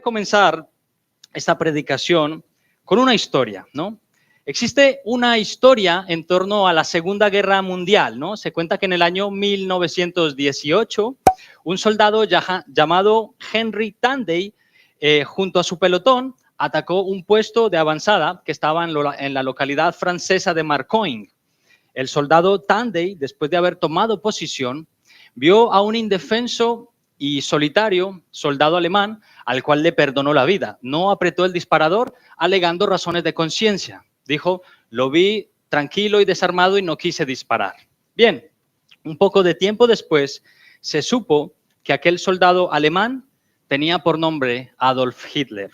comenzar esta predicación con una historia, ¿no? Existe una historia en torno a la Segunda Guerra Mundial, ¿no? Se cuenta que en el año 1918, un soldado llamado Henry Tanday, junto a su pelotón, atacó un puesto de avanzada que estaba en la localidad francesa de Marcoing. El soldado Tanday, después de haber tomado posición, vio a un indefenso y solitario soldado alemán al cual le perdonó la vida. No apretó el disparador alegando razones de conciencia. Dijo, lo vi tranquilo y desarmado y no quise disparar. Bien, un poco de tiempo después se supo que aquel soldado alemán tenía por nombre Adolf Hitler.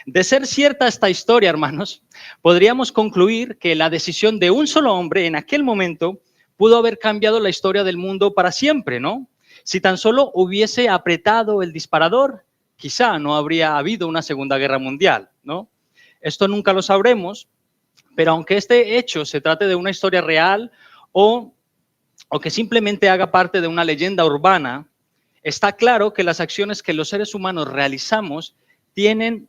De ser cierta esta historia, hermanos, podríamos concluir que la decisión de un solo hombre en aquel momento pudo haber cambiado la historia del mundo para siempre, ¿no? Si tan solo hubiese apretado el disparador, quizá no habría habido una Segunda Guerra Mundial, ¿no? Esto nunca lo sabremos, pero aunque este hecho se trate de una historia real o que simplemente haga parte de una leyenda urbana, está claro que las acciones que los seres humanos realizamos tienen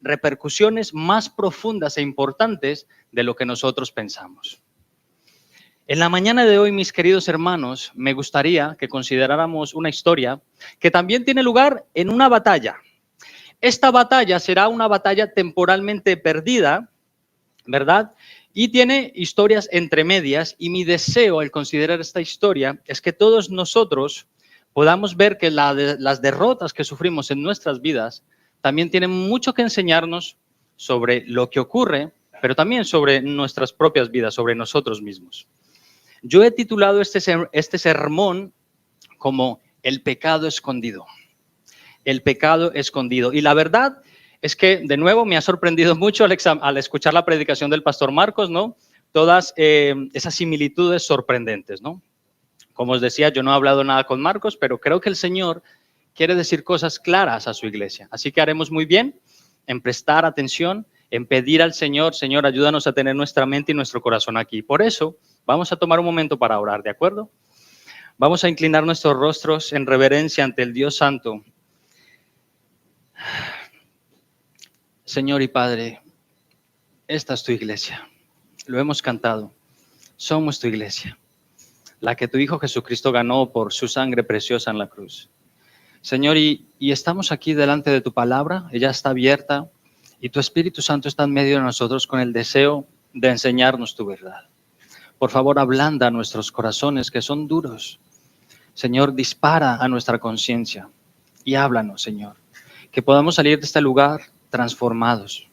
repercusiones más profundas e importantes de lo que nosotros pensamos. En la mañana de hoy, mis queridos hermanos, me gustaría que consideráramos una historia que también tiene lugar en una batalla. Esta batalla será una batalla temporalmente perdida, ¿verdad? Y tiene historias entre medias, y mi deseo al considerar esta historia es que todos nosotros podamos ver que las derrotas que sufrimos en nuestras vidas también tienen mucho que enseñarnos sobre lo que ocurre, pero también sobre nuestras propias vidas, sobre nosotros mismos. Yo he titulado este sermón como El pecado escondido. El pecado escondido. Y la verdad es que, de nuevo, me ha sorprendido mucho al escuchar la predicación del pastor Marcos, ¿no? Todas esas similitudes sorprendentes, ¿no? Como os decía, yo no he hablado nada con Marcos, pero creo que el Señor quiere decir cosas claras a su iglesia. Así que haremos muy bien en prestar atención, en pedir al Señor, Señor, ayúdanos a tener nuestra mente y nuestro corazón aquí. Por eso, vamos a tomar un momento para orar, ¿de acuerdo? Vamos a inclinar nuestros rostros en reverencia ante el Dios Santo. Señor y Padre, esta es tu iglesia. Lo hemos cantado. Somos tu iglesia, la que tu Hijo Jesucristo ganó por su sangre preciosa en la cruz. Señor, y estamos aquí delante de tu palabra, ella está abierta y tu Espíritu Santo está en medio de nosotros con el deseo de enseñarnos tu verdad. Por favor, ablanda nuestros corazones que son duros. Señor, dispara a nuestra conciencia y háblanos, Señor, que podamos salir de este lugar transformados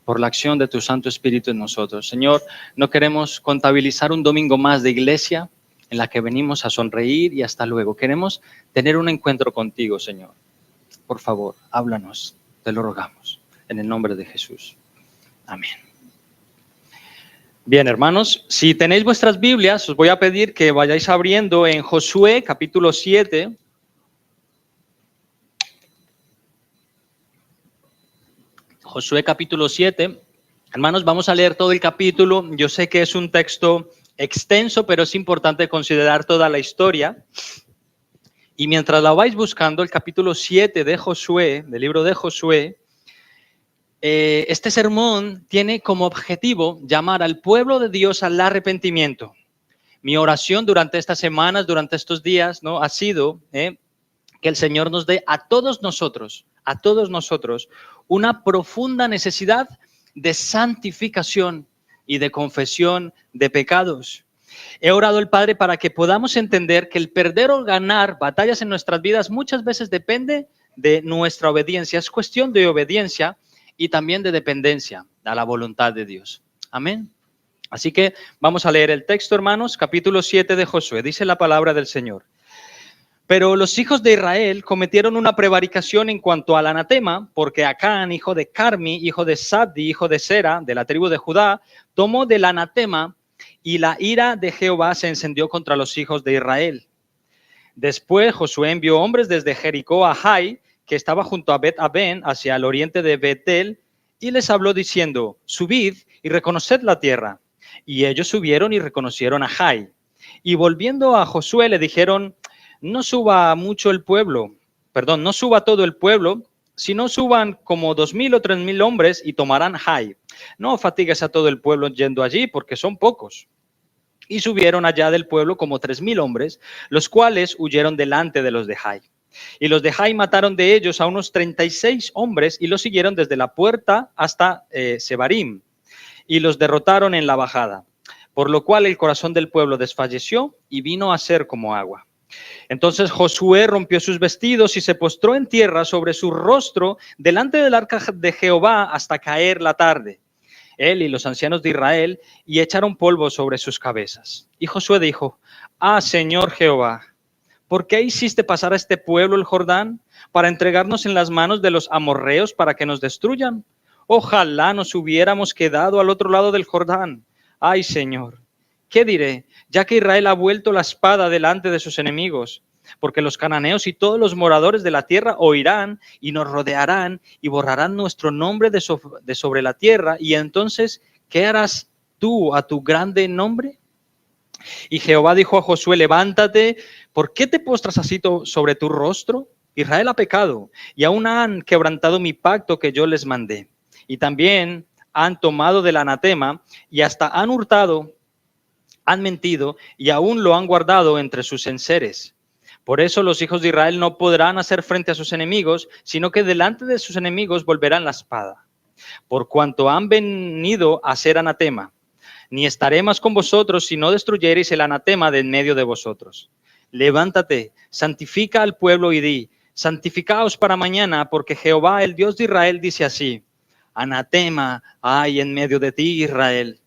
por la acción de tu Santo Espíritu en nosotros. Señor, no queremos contabilizar un domingo más de iglesia en la que venimos a sonreír y hasta luego. Queremos tener un encuentro contigo, Señor. Por favor, háblanos, te lo rogamos, en el nombre de Jesús. Amén. Bien, hermanos, si tenéis vuestras Biblias, os voy a pedir que vayáis abriendo en Josué, capítulo 7. Josué capítulo 7. Hermanos, vamos a leer todo el capítulo. Yo sé que es un texto extenso, pero es importante considerar toda la historia. Y mientras la vais buscando, el capítulo 7 de Josué, del libro de Josué, este sermón tiene como objetivo llamar al pueblo de Dios al arrepentimiento. Mi oración durante estas semanas, durante estos días, ¿no?, ha sido que el Señor nos dé a todos nosotros, una profunda necesidad de santificación y de confesión de pecados. He orado al Padre para que podamos entender que el perder o ganar batallas en nuestras vidas muchas veces depende de nuestra obediencia. Es cuestión de obediencia y también de dependencia a la voluntad de Dios. Amén. Así que vamos a leer el texto, hermanos, capítulo 7 de Josué. Dice la palabra del Señor. Pero los hijos de Israel cometieron una prevaricación en cuanto al anatema, porque Acán, hijo de Carmi, hijo de Sabdi, hijo de Sera, de la tribu de Judá, tomó del anatema, y la ira de Jehová se encendió contra los hijos de Israel. Después Josué envió hombres desde Jericó a Jai, que estaba junto a Bet-Aben, hacia el oriente de Betel, y les habló diciendo, subid y reconoced la tierra. Y ellos subieron y reconocieron a Jai. Y volviendo a Josué le dijeron, no suba todo el pueblo, si no suban como 2,000 o 3,000 hombres y tomarán Hai. No fatigues a todo el pueblo yendo allí, porque son pocos. Y subieron allá del pueblo como 3,000 hombres, los cuales huyeron delante de los de Hai. Y los de Hai mataron de ellos a unos 36 hombres y los siguieron desde la puerta hasta Sebarim, y los derrotaron en la bajada. Por lo cual el corazón del pueblo desfalleció y vino a ser como agua. Entonces Josué rompió sus vestidos y se postró en tierra sobre su rostro delante del arca de Jehová hasta caer la tarde, él y los ancianos de Israel, y echaron polvo sobre sus cabezas. Y Josué dijo: Ah, Señor Jehová, ¿por qué hiciste pasar a este pueblo el Jordán para entregarnos en las manos de los amorreos para que nos destruyan? Ojalá nos hubiéramos quedado al otro lado del Jordán. Ay, Señor, ¿qué diré? Ya que Israel ha vuelto la espada delante de sus enemigos, porque los cananeos y todos los moradores de la tierra oirán y nos rodearán y borrarán nuestro nombre de sobre la tierra. Y entonces, ¿qué harás tú a tu grande nombre? Y Jehová dijo a Josué: levántate, ¿por qué te postras así sobre tu rostro? Israel ha pecado y aún han quebrantado mi pacto que yo les mandé. Y también han tomado del anatema y hasta han hurtado, han mentido y aún lo han guardado entre sus enseres. Por eso los hijos de Israel no podrán hacer frente a sus enemigos, sino que delante de sus enemigos volverán la espada. Por cuanto han venido a ser anatema, ni estaré más con vosotros si no destruyereis el anatema de en medio de vosotros. Levántate, santifica al pueblo y di: santificaos para mañana, porque Jehová, el Dios de Israel, dice así: anatema hay en medio de ti, Israel.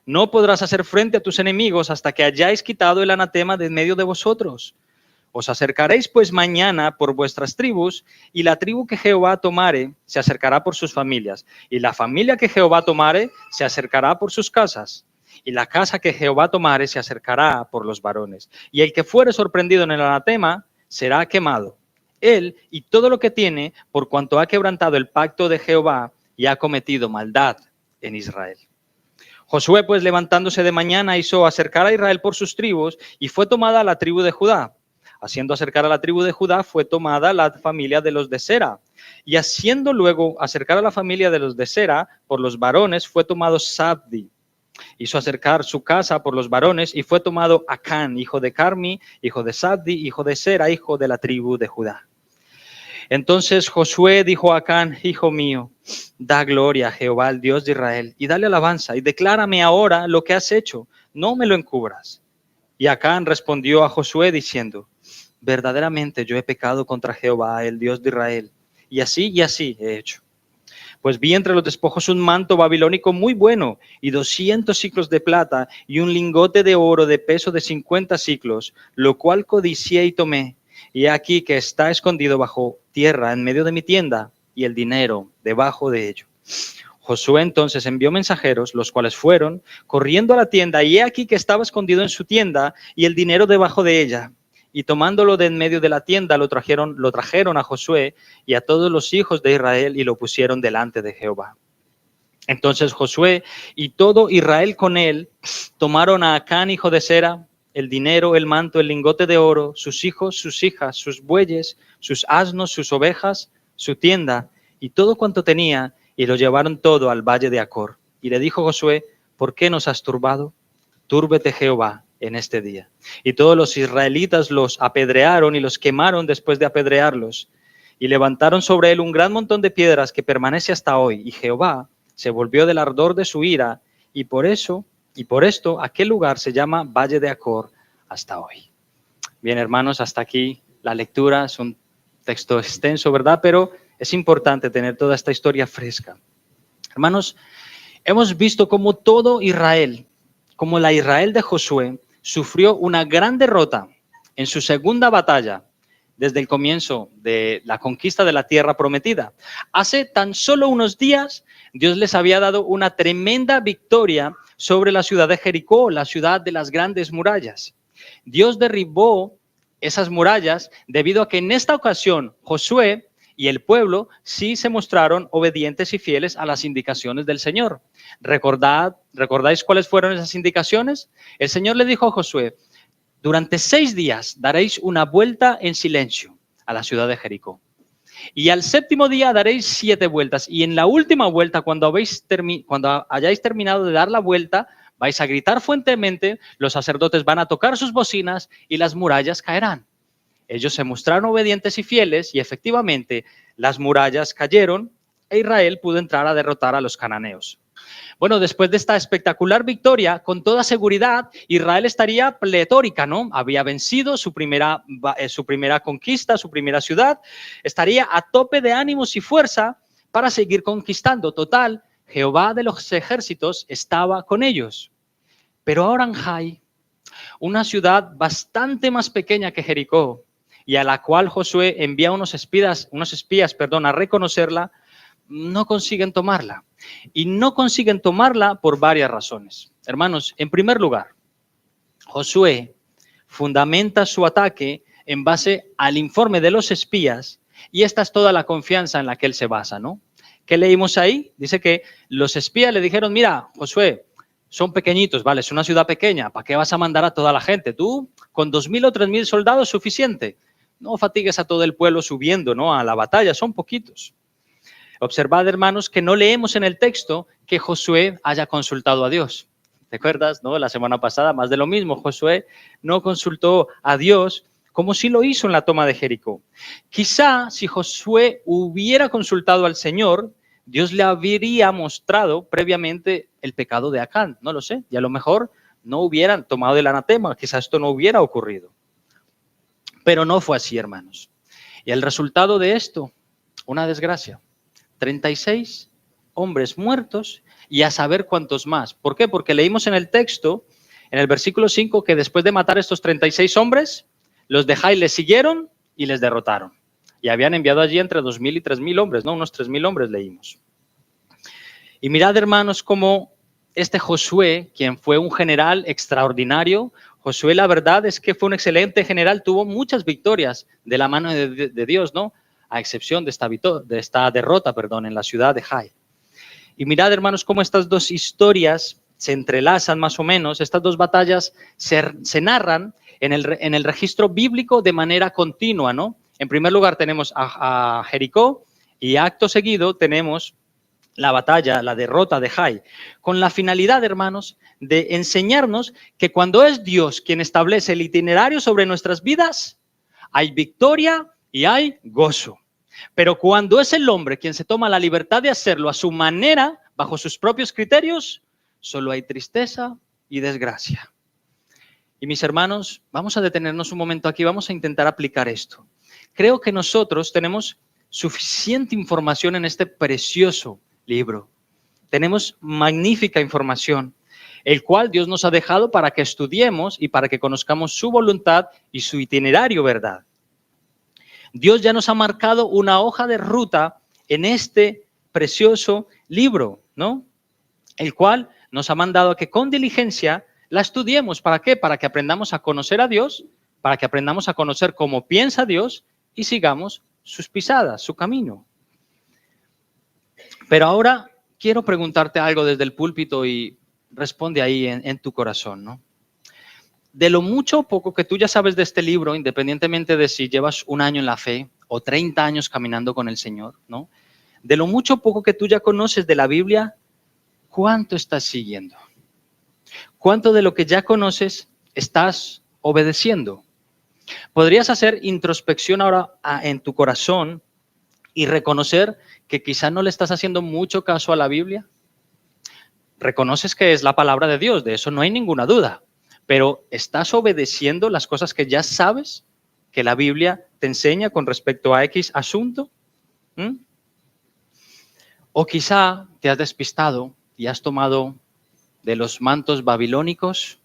No podrás hacer frente a tus enemigos hasta que hayáis quitado el anatema de en medio de vosotros. Os acercaréis pues mañana por vuestras tribus, y la tribu que Jehová tomare se acercará por sus familias, y la familia que Jehová tomare se acercará por sus casas, y la casa que Jehová tomare se acercará por los varones. Y el que fuere sorprendido en el anatema será quemado, él y todo lo que tiene, por cuanto ha quebrantado el pacto de Jehová y ha cometido maldad en Israel. Josué, pues, levantándose de mañana, hizo acercar a Israel por sus tribus, y fue tomada la tribu de Judá. Haciendo acercar a la tribu de Judá, fue tomada la familia de los de Sera. Y haciendo luego acercar a la familia de los de Sera por los varones, fue tomado Zabdi. Hizo acercar su casa por los varones, y fue tomado Acán, hijo de Carmi, hijo de Zabdi, hijo de Sera, hijo de la tribu de Judá. Entonces Josué dijo a Acán: hijo mío, da gloria a Jehová, el Dios de Israel, y dale alabanza, y declárame ahora lo que has hecho, no me lo encubras. Y Acán respondió a Josué diciendo: verdaderamente yo he pecado contra Jehová, el Dios de Israel, y así he hecho. Pues vi entre los despojos un manto babilónico muy bueno, y 200 siclos de plata, y un lingote de oro de peso de 50 siclos, lo cual codicié y tomé. Y aquí que está escondido bajo tierra en medio de mi tienda, y el dinero debajo de ello. Josué entonces envió mensajeros, los cuales fueron corriendo a la tienda, y he aquí que estaba escondido en su tienda, y el dinero debajo de ella. Y tomándolo de en medio de la tienda, lo trajeron a Josué y a todos los hijos de Israel, y lo pusieron delante de Jehová. Entonces Josué y todo Israel con él tomaron a Acán, hijo de Sera, el dinero, el manto, el lingote de oro, sus hijos, sus hijas, sus bueyes, sus asnos, sus ovejas, su tienda y todo cuanto tenía, y lo llevaron todo al valle de Acor. Y le dijo Josué: ¿por qué nos has turbado? Túrbete Jehová en este día. Y todos los israelitas los apedrearon y los quemaron después de apedrearlos. Y levantaron sobre él un gran montón de piedras que permanece hasta hoy. Y Jehová se volvió del ardor de su ira, y por esto aquel lugar se llama Valle de Acor hasta hoy. Bien, hermanos, hasta aquí la lectura. Es un texto extenso, ¿verdad? Pero es importante tener toda esta historia fresca. Hermanos, hemos visto cómo todo Israel, como la Israel de Josué, sufrió una gran derrota en su segunda batalla desde el comienzo de la conquista de la tierra prometida. Hace tan solo unos días, Dios les había dado una tremenda victoria sobre la ciudad de Jericó, la ciudad de las grandes murallas. Dios derribó esas murallas debido a que en esta ocasión Josué y el pueblo sí se mostraron obedientes y fieles a las indicaciones del Señor. ¿Recordáis cuáles fueron esas indicaciones? El Señor le dijo a Josué: durante 6 días daréis una vuelta en silencio a la ciudad de Jericó. Y al séptimo día daréis 7 vueltas. Y en la última vuelta, cuando hayáis terminado de dar la vuelta, vais a gritar fuertemente, los sacerdotes van a tocar sus bocinas y las murallas caerán. Ellos se mostraron obedientes y fieles y efectivamente las murallas cayeron e Israel pudo entrar a derrotar a los cananeos. Bueno, después de esta espectacular victoria, con toda seguridad, Israel estaría pletórica, ¿no? Había vencido su primera conquista, su primera ciudad, estaría a tope de ánimos y fuerza para seguir conquistando. Total, Jehová de los ejércitos estaba con ellos. Pero ahora en Jai, una ciudad bastante más pequeña que Jericó, y a la cual Josué envía unos espías, a reconocerla, no consiguen tomarla. Y no consiguen tomarla por varias razones. Hermanos, en primer lugar, Josué fundamenta su ataque en base al informe de los espías y esta es toda la confianza en la que él se basa, ¿no? ¿Qué leímos ahí? Dice que los espías le dijeron, mira, Josué, son pequeñitos, vale, es una ciudad pequeña, ¿para qué vas a mandar a toda la gente? Tú, con 2.000 o 3.000 soldados, suficiente. No fatigues a todo el pueblo subiendo, ¿no?, a la batalla, son poquitos. Observad, hermanos, que no leemos en el texto que Josué haya consultado a Dios. ¿Te acuerdas, no? La semana pasada, más de lo mismo, Josué no consultó a Dios como sí lo hizo en la toma de Jericó. Quizá si Josué hubiera consultado al Señor, Dios le habría mostrado previamente el pecado de Acán. No lo sé, y a lo mejor no hubieran tomado el anatema, quizá esto no hubiera ocurrido. Pero no fue así, hermanos. Y el resultado de esto, una desgracia. 36 hombres muertos y a saber cuántos más. ¿Por qué? Porque leímos en el texto, en el versículo 5, que después de matar a estos 36 hombres, los de Jai les siguieron y les derrotaron. Y habían enviado allí entre 2.000 y 3.000 hombres, ¿no? Unos 3.000 hombres leímos. Y mirad, hermanos, cómo este Josué, quien fue un general extraordinario, Josué, la verdad es que fue un excelente general, tuvo muchas victorias de la mano de Dios, ¿no? A excepción de esta derrota, en la ciudad de Jai. Y mirad, hermanos, cómo estas dos historias se entrelazan más o menos, estas dos batallas se narran en el registro bíblico de manera continua, ¿no? En primer lugar tenemos a Jericó y acto seguido tenemos la batalla, la derrota de Jai, con la finalidad, hermanos, de enseñarnos que cuando es Dios quien establece el itinerario sobre nuestras vidas, hay victoria y hay gozo. Pero cuando es el hombre quien se toma la libertad de hacerlo a su manera, bajo sus propios criterios, solo hay tristeza y desgracia. Y mis hermanos, vamos a detenernos un momento aquí, vamos a intentar aplicar esto. Creo que nosotros tenemos suficiente información en este precioso libro. Tenemos magnífica información, el cual Dios nos ha dejado para que estudiemos y para que conozcamos su voluntad y su itinerario, ¿verdad? Dios ya nos ha marcado una hoja de ruta en este precioso libro, ¿no? El cual nos ha mandado a que con diligencia la estudiemos. ¿Para qué? Para que aprendamos a conocer a Dios, para que aprendamos a conocer cómo piensa Dios y sigamos sus pisadas, su camino. Pero ahora quiero preguntarte algo desde el púlpito y responde ahí en tu corazón, ¿no? De lo mucho o poco que tú ya sabes de este libro, independientemente de si llevas 1 año en la fe o 30 años caminando con el Señor, ¿no? De lo mucho o poco que tú ya conoces de la Biblia, ¿cuánto estás siguiendo? ¿Cuánto de lo que ya conoces estás obedeciendo? ¿Podrías hacer introspección ahora en tu corazón y reconocer que quizá no le estás haciendo mucho caso a la Biblia? Reconoces que es la palabra de Dios, de eso no hay ninguna duda. Pero ¿estás obedeciendo las cosas que ya sabes que la Biblia te enseña con respecto a X asunto? O quizá te has despistado y has tomado de los mantos babilónicos,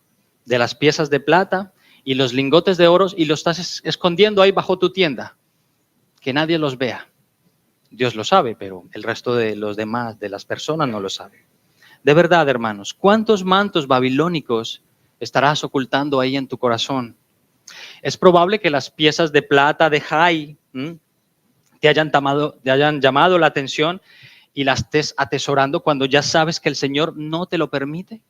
de las piezas de plata y los lingotes de oro y los estás escondiendo ahí bajo tu tienda. Que nadie los vea. Dios lo sabe, pero el resto de los demás, de las personas, no lo sabe. De verdad, hermanos, ¿cuántos mantos babilónicos estarás ocultando ahí en tu corazón? Es probable que las piezas de plata de Jai te hayan llamado la atención y las estés atesorando cuando ya sabes que el Señor no te lo permite.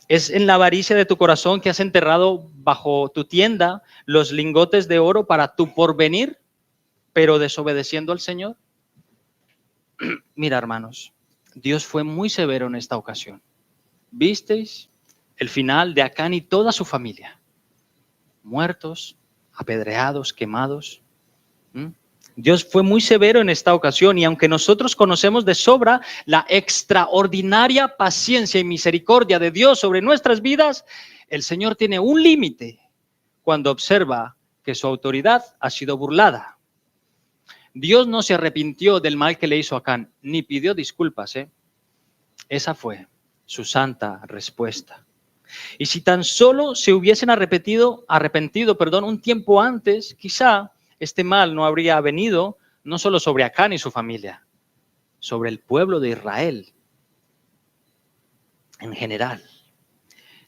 ¿Es en la avaricia de tu corazón que has enterrado bajo tu tienda los lingotes de oro para tu porvenir? pero desobedeciendo al Señor. Mira, hermanos, Dios fue muy severo en esta ocasión. ¿Visteis el final de Acán y toda su familia? Muertos, apedreados, quemados. Dios fue muy severo en esta ocasión, y aunque nosotros conocemos de sobra la extraordinaria paciencia y misericordia de Dios sobre nuestras vidas, el Señor tiene un límite cuando observa que su autoridad ha sido burlada. Dios no se arrepintió del mal que le hizo a Acán, ni pidió disculpas. Esa fue su santa respuesta. Y si tan solo se hubiesen arrepentido, un tiempo antes, quizá este mal no habría venido no solo sobre Acán y su familia, sobre el pueblo de Israel en general.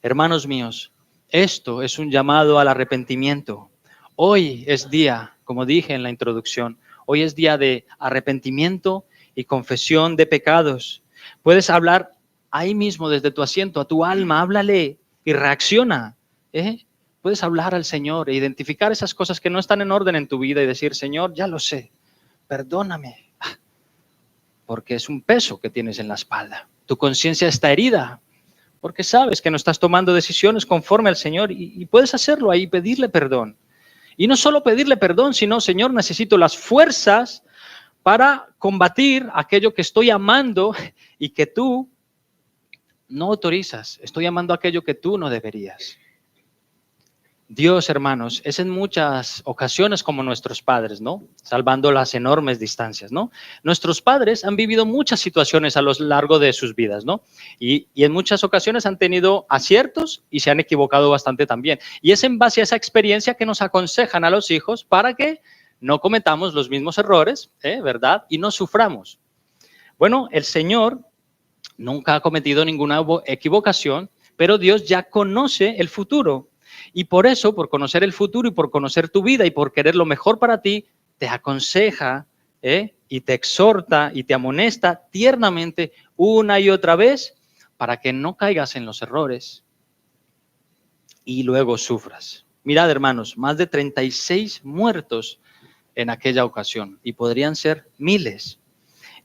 Hermanos míos, esto es un llamado al arrepentimiento. Hoy es día, como dije en la introducción, hoy es día de arrepentimiento y confesión de pecados. Puedes hablar ahí mismo desde tu asiento, a tu alma, háblale y reacciona. Puedes hablar al Señor e identificar esas cosas que no están en orden en tu vida y decir, Señor, ya lo sé, perdóname, porque es un peso que tienes en la espalda. Tu conciencia está herida, porque sabes que no estás tomando decisiones conforme al Señor, y puedes hacerlo ahí, pedirle perdón. Y no solo pedirle perdón, sino, Señor, necesito las fuerzas para combatir aquello que estoy amando y que tú no autorizas. Estoy amando aquello que tú no deberías. Dios, hermanos, es en muchas ocasiones como nuestros padres, ¿no? Salvando las enormes distancias, ¿no? Nuestros padres han vivido muchas situaciones a lo largo de sus vidas, ¿no? Y en muchas ocasiones han tenido aciertos y se han equivocado bastante también. Y es en base a esa experiencia que nos aconsejan a los hijos para que no cometamos los mismos errores, ¿verdad? Y no suframos. Bueno, el Señor nunca ha cometido ninguna equivocación, pero Dios ya conoce el futuro. Y por eso, por conocer el futuro y por conocer tu vida y por querer lo mejor para ti, te aconseja y te exhorta y te amonesta tiernamente una y otra vez para que no caigas en los errores y luego sufras. Mirad, hermanos, más de 36 muertos en aquella ocasión, y podrían ser miles.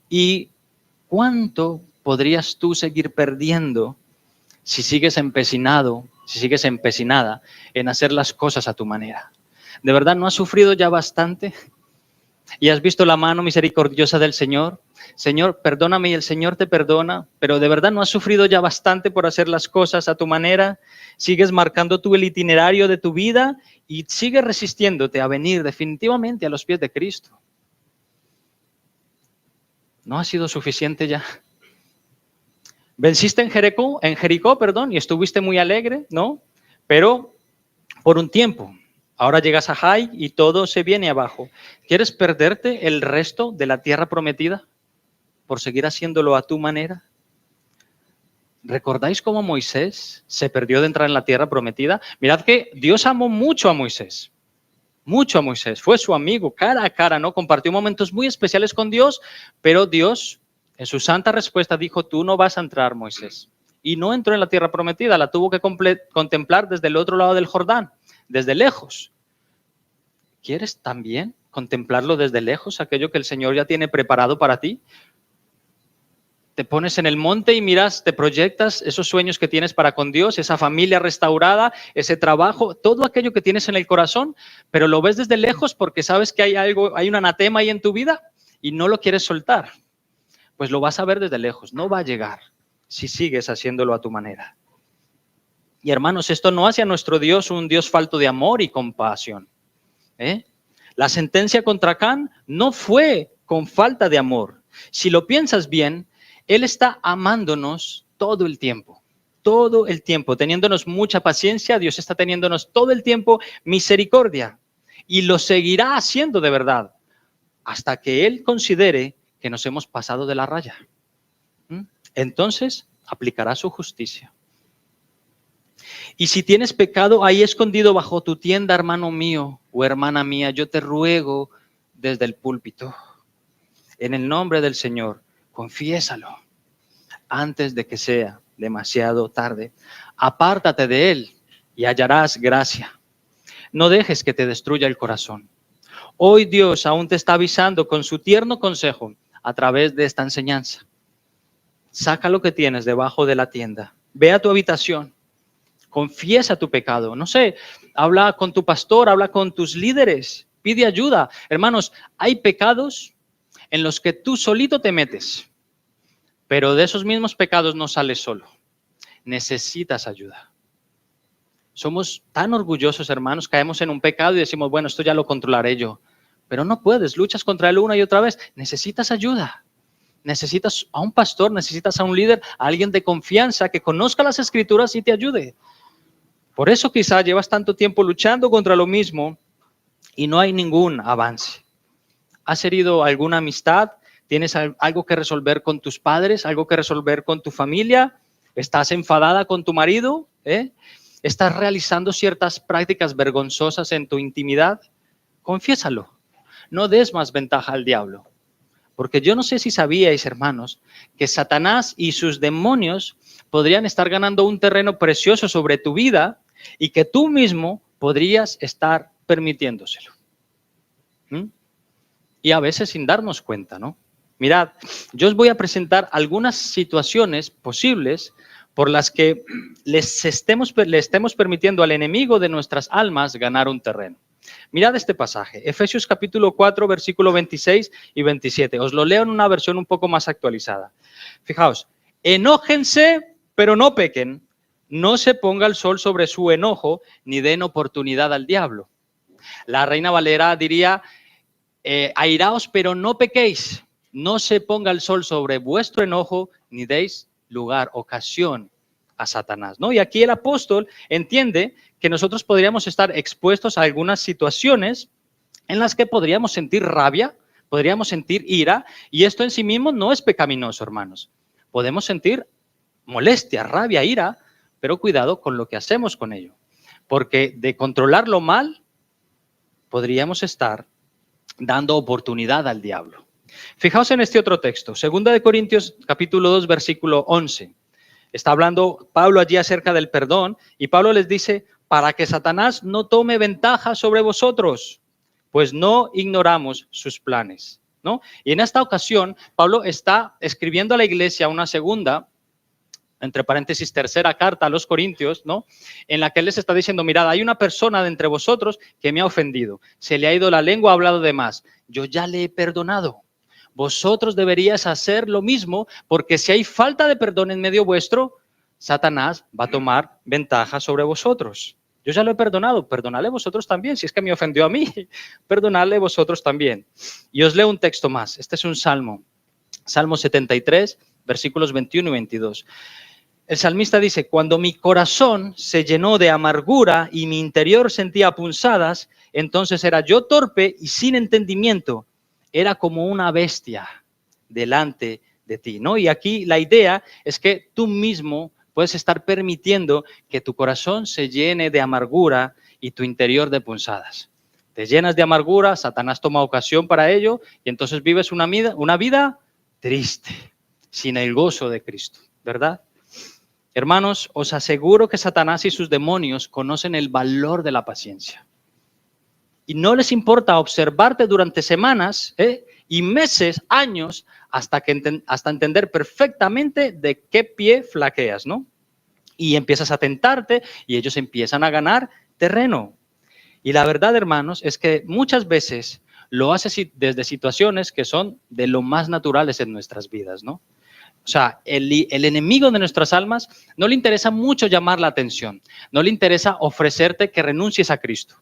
¿Y cuánto podrías tú seguir perdiendo si sigues empecinado, si sigues empecinada en hacer las cosas a tu manera? ¿De verdad no has sufrido ya bastante? ¿Y has visto la mano misericordiosa del Señor? Señor, perdóname, y el Señor te perdona, pero ¿de verdad no has sufrido ya bastante por hacer las cosas a tu manera? ¿Sigues marcando tú el itinerario de tu vida y sigues resistiéndote a venir definitivamente a los pies de Cristo? ¿No ha sido suficiente ya? Venciste en Jericó, y estuviste muy alegre, ¿no? Pero por un tiempo. Ahora llegas a Jai y todo se viene abajo. ¿Quieres perderte el resto de la tierra prometida por seguir haciéndolo a tu manera? ¿Recordáis cómo Moisés se perdió de entrar en la tierra prometida? Mirad que Dios amó mucho a Moisés. Mucho a Moisés. Fue su amigo, cara a cara, ¿no? Compartió momentos muy especiales con Dios, pero Dios, en su santa respuesta, dijo, tú no vas a entrar, Moisés. Y no entró en la tierra prometida, la tuvo que contemplar desde el otro lado del Jordán, desde lejos. ¿Quieres también contemplarlo desde lejos, aquello que el Señor ya tiene preparado para ti? Te pones en el monte y miras, te proyectas esos sueños que tienes para con Dios, esa familia restaurada, ese trabajo, todo aquello que tienes en el corazón, pero lo ves desde lejos porque sabes que hay un anatema ahí en tu vida y no lo quieres soltar. Pues lo vas a ver desde lejos, no va a llegar si sigues haciéndolo a tu manera. Y hermanos, esto no hace a nuestro Dios un Dios falto de amor y compasión. La sentencia contra Acán no fue con falta de amor. Si lo piensas bien, Él está amándonos todo el tiempo, teniéndonos mucha paciencia. Dios está teniéndonos todo el tiempo misericordia y lo seguirá haciendo de verdad hasta que Él considere que nos hemos pasado de la raya. Entonces aplicará su justicia. Y si tienes pecado ahí escondido bajo tu tienda, hermano mío o hermana mía, yo te ruego desde el púlpito, en el nombre del Señor, confiésalo antes de que sea demasiado tarde. Apártate de él y hallarás gracia. No dejes que te destruya el corazón. Hoy Dios aún te está avisando con su tierno consejo a través de esta enseñanza. Saca lo que tienes debajo de la tienda. Ve a tu habitación. Confiesa tu pecado. No sé, habla con tu pastor, habla con tus líderes. Pide ayuda. Hermanos, hay pecados en los que tú solito te metes, pero de esos mismos pecados no sales solo. Necesitas ayuda. Somos tan orgullosos, hermanos, caemos en un pecado y decimos, bueno, esto ya lo controlaré yo. Pero no puedes, luchas contra él una y otra vez. Necesitas ayuda. Necesitas a un pastor, necesitas a un líder, a alguien de confianza que conozca las escrituras y te ayude. Por eso quizá llevas tanto tiempo luchando contra lo mismo y no hay ningún avance. ¿Has herido alguna amistad? ¿Tienes algo que resolver con tus padres? ¿Algo que resolver con tu familia? ¿Estás enfadada con tu marido? ¿Estás realizando ciertas prácticas vergonzosas en tu intimidad? Confiésalo. No des más ventaja al diablo. Porque yo no sé si sabíais, hermanos, que Satanás y sus demonios podrían estar ganando un terreno precioso sobre tu vida y que tú mismo podrías estar permitiéndoselo. Y a veces sin darnos cuenta, ¿no? Mirad, yo os voy a presentar algunas situaciones posibles por las que le estemos permitiendo al enemigo de nuestras almas ganar un terreno. Mirad este pasaje, Efesios capítulo 4, versículo 26 y 27. Os lo leo en una versión un poco más actualizada. Fijaos, enójense, pero no pequen. No se ponga el sol sobre su enojo, ni den oportunidad al diablo. La Reina Valera diría, airaos, pero no pequéis. No se ponga el sol sobre vuestro enojo, ni deis lugar, ocasión a Satanás, ¿no? Y aquí el apóstol entiende que nosotros podríamos estar expuestos a algunas situaciones en las que podríamos sentir rabia, podríamos sentir ira, y esto en sí mismo no es pecaminoso, hermanos. Podemos sentir molestia, rabia, ira, pero cuidado con lo que hacemos con ello, porque de controlarlo mal, podríamos estar dando oportunidad al diablo. Fijaos en este otro texto, 2 Corintios capítulo 2, versículo 11. Está hablando Pablo allí acerca del perdón y Pablo les dice, para que Satanás no tome ventaja sobre vosotros, pues no ignoramos sus planes, ¿no? Y en esta ocasión, Pablo está escribiendo a la iglesia una segunda, entre paréntesis, tercera carta a los Corintios, ¿no? En la que él les está diciendo, mirad, hay una persona de entre vosotros que me ha ofendido, se le ha ido la lengua, ha hablado de más, yo ya le he perdonado. Vosotros deberíais hacer lo mismo, porque si hay falta de perdón en medio vuestro, Satanás va a tomar ventaja sobre vosotros. Yo ya lo he perdonado, perdonadle vosotros también, si es que me ofendió a mí, perdonadle vosotros también. Y os leo un texto más, este es un salmo, Salmo 73, versículos 21 y 22. El salmista dice, cuando mi corazón se llenó de amargura y mi interior sentía punzadas, entonces era yo torpe y sin entendimiento, era como una bestia delante de ti, ¿no? Y aquí la idea es que tú mismo puedes estar permitiendo que tu corazón se llene de amargura y tu interior de punzadas. Te llenas de amargura, Satanás toma ocasión para ello y entonces vives una vida triste, sin el gozo de Cristo, ¿verdad? Hermanos, os aseguro que Satanás y sus demonios conocen el valor de la paciencia. Y no les importa observarte durante semanas y meses, años, hasta entender perfectamente de qué pie flaqueas, ¿no? Y empiezas a tentarte y ellos empiezan a ganar terreno. Y la verdad, hermanos, es que muchas veces lo haces desde situaciones que son de lo más naturales en nuestras vidas, ¿no? O sea, el enemigo de nuestras almas no le interesa mucho llamar la atención, no le interesa ofrecerte que renuncies a Cristo,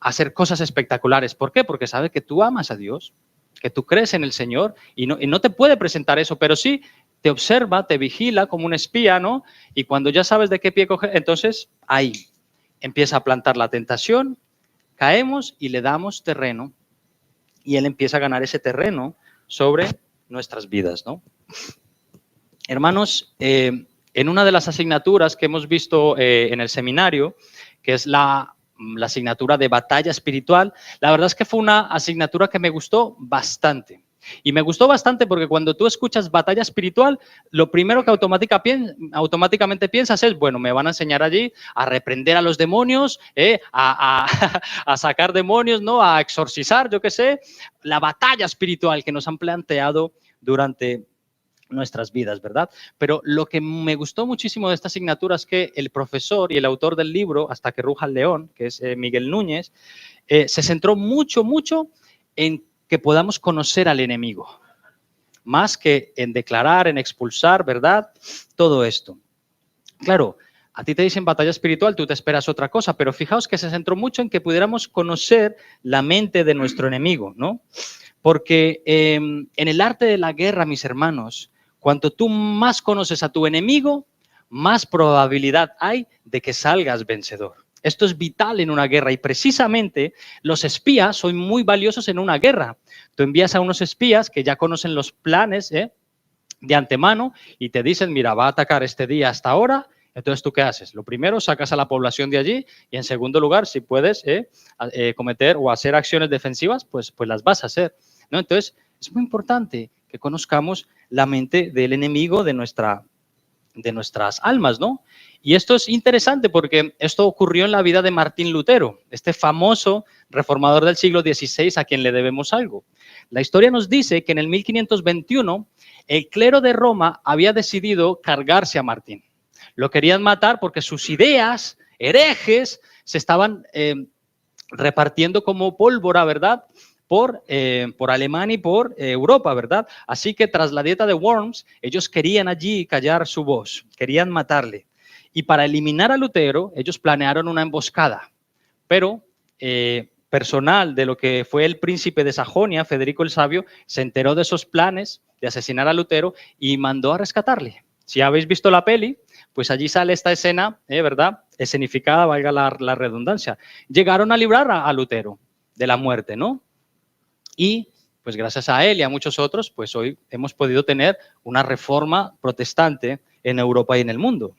hacer cosas espectaculares. ¿Por qué? Porque sabe que tú amas a Dios, que tú crees en el Señor y no te puede presentar eso, pero sí te observa, te vigila como un espía, ¿no? Y cuando ya sabes de qué pie coger, entonces ahí empieza a plantar la tentación, caemos y le damos terreno y él empieza a ganar ese terreno sobre nuestras vidas, ¿no? Hermanos, en una de las asignaturas que hemos visto en el seminario, que es la asignatura de batalla espiritual, la verdad es que fue una asignatura que me gustó bastante. Y me gustó bastante porque cuando tú escuchas batalla espiritual, lo primero que automáticamente piensas es, bueno, me van a enseñar allí a reprender a los demonios, a sacar demonios, ¿no? A exorcizar, yo qué sé, la batalla espiritual que nos han planteado durante nuestras vidas, ¿verdad? Pero lo que me gustó muchísimo de esta asignatura es que el profesor y el autor del libro, Hasta que ruja el león, que es Miguel Núñez, se centró mucho en que podamos conocer al enemigo, más que en declarar, en expulsar, ¿verdad? Todo esto. Claro, a ti te dicen batalla espiritual, tú te esperas otra cosa, pero fijaos que se centró mucho en que pudiéramos conocer la mente de nuestro enemigo, ¿no? Porque en el arte de la guerra, mis hermanos, cuanto tú más conoces a tu enemigo, más probabilidad hay de que salgas vencedor. Esto es vital en una guerra y precisamente los espías son muy valiosos en una guerra. Tú envías a unos espías que ya conocen los planes de antemano y te dicen, mira, va a atacar este día hasta ahora. Entonces, ¿tú qué haces? Lo primero, sacas a la población de allí y en segundo lugar, si puedes cometer o hacer acciones defensivas, pues las vas a hacer, ¿no? Entonces, es muy importante que conozcamos la mente del enemigo de nuestras almas, ¿no? Y esto es interesante porque esto ocurrió en la vida de Martín Lutero, este famoso reformador del siglo XVI a quien le debemos algo. La historia nos dice que en el 1521 el clero de Roma había decidido cargarse a Martín. Lo querían matar porque sus ideas herejes se estaban repartiendo como pólvora, ¿verdad? Por Alemania y por Europa, ¿verdad? Así que tras la dieta de Worms, ellos querían allí callar su voz, querían matarle. Y para eliminar a Lutero, ellos planearon una emboscada. Pero personal de lo que fue el príncipe de Sajonia, Federico el Sabio, se enteró de esos planes de asesinar a Lutero y mandó a rescatarle. Si habéis visto la peli, pues allí sale esta escena, ¿verdad? Escenificada, valga la redundancia. Llegaron a librar a Lutero de la muerte, ¿no? Y pues gracias a él y a muchos otros, pues hoy hemos podido tener una reforma protestante en Europa y en el mundo.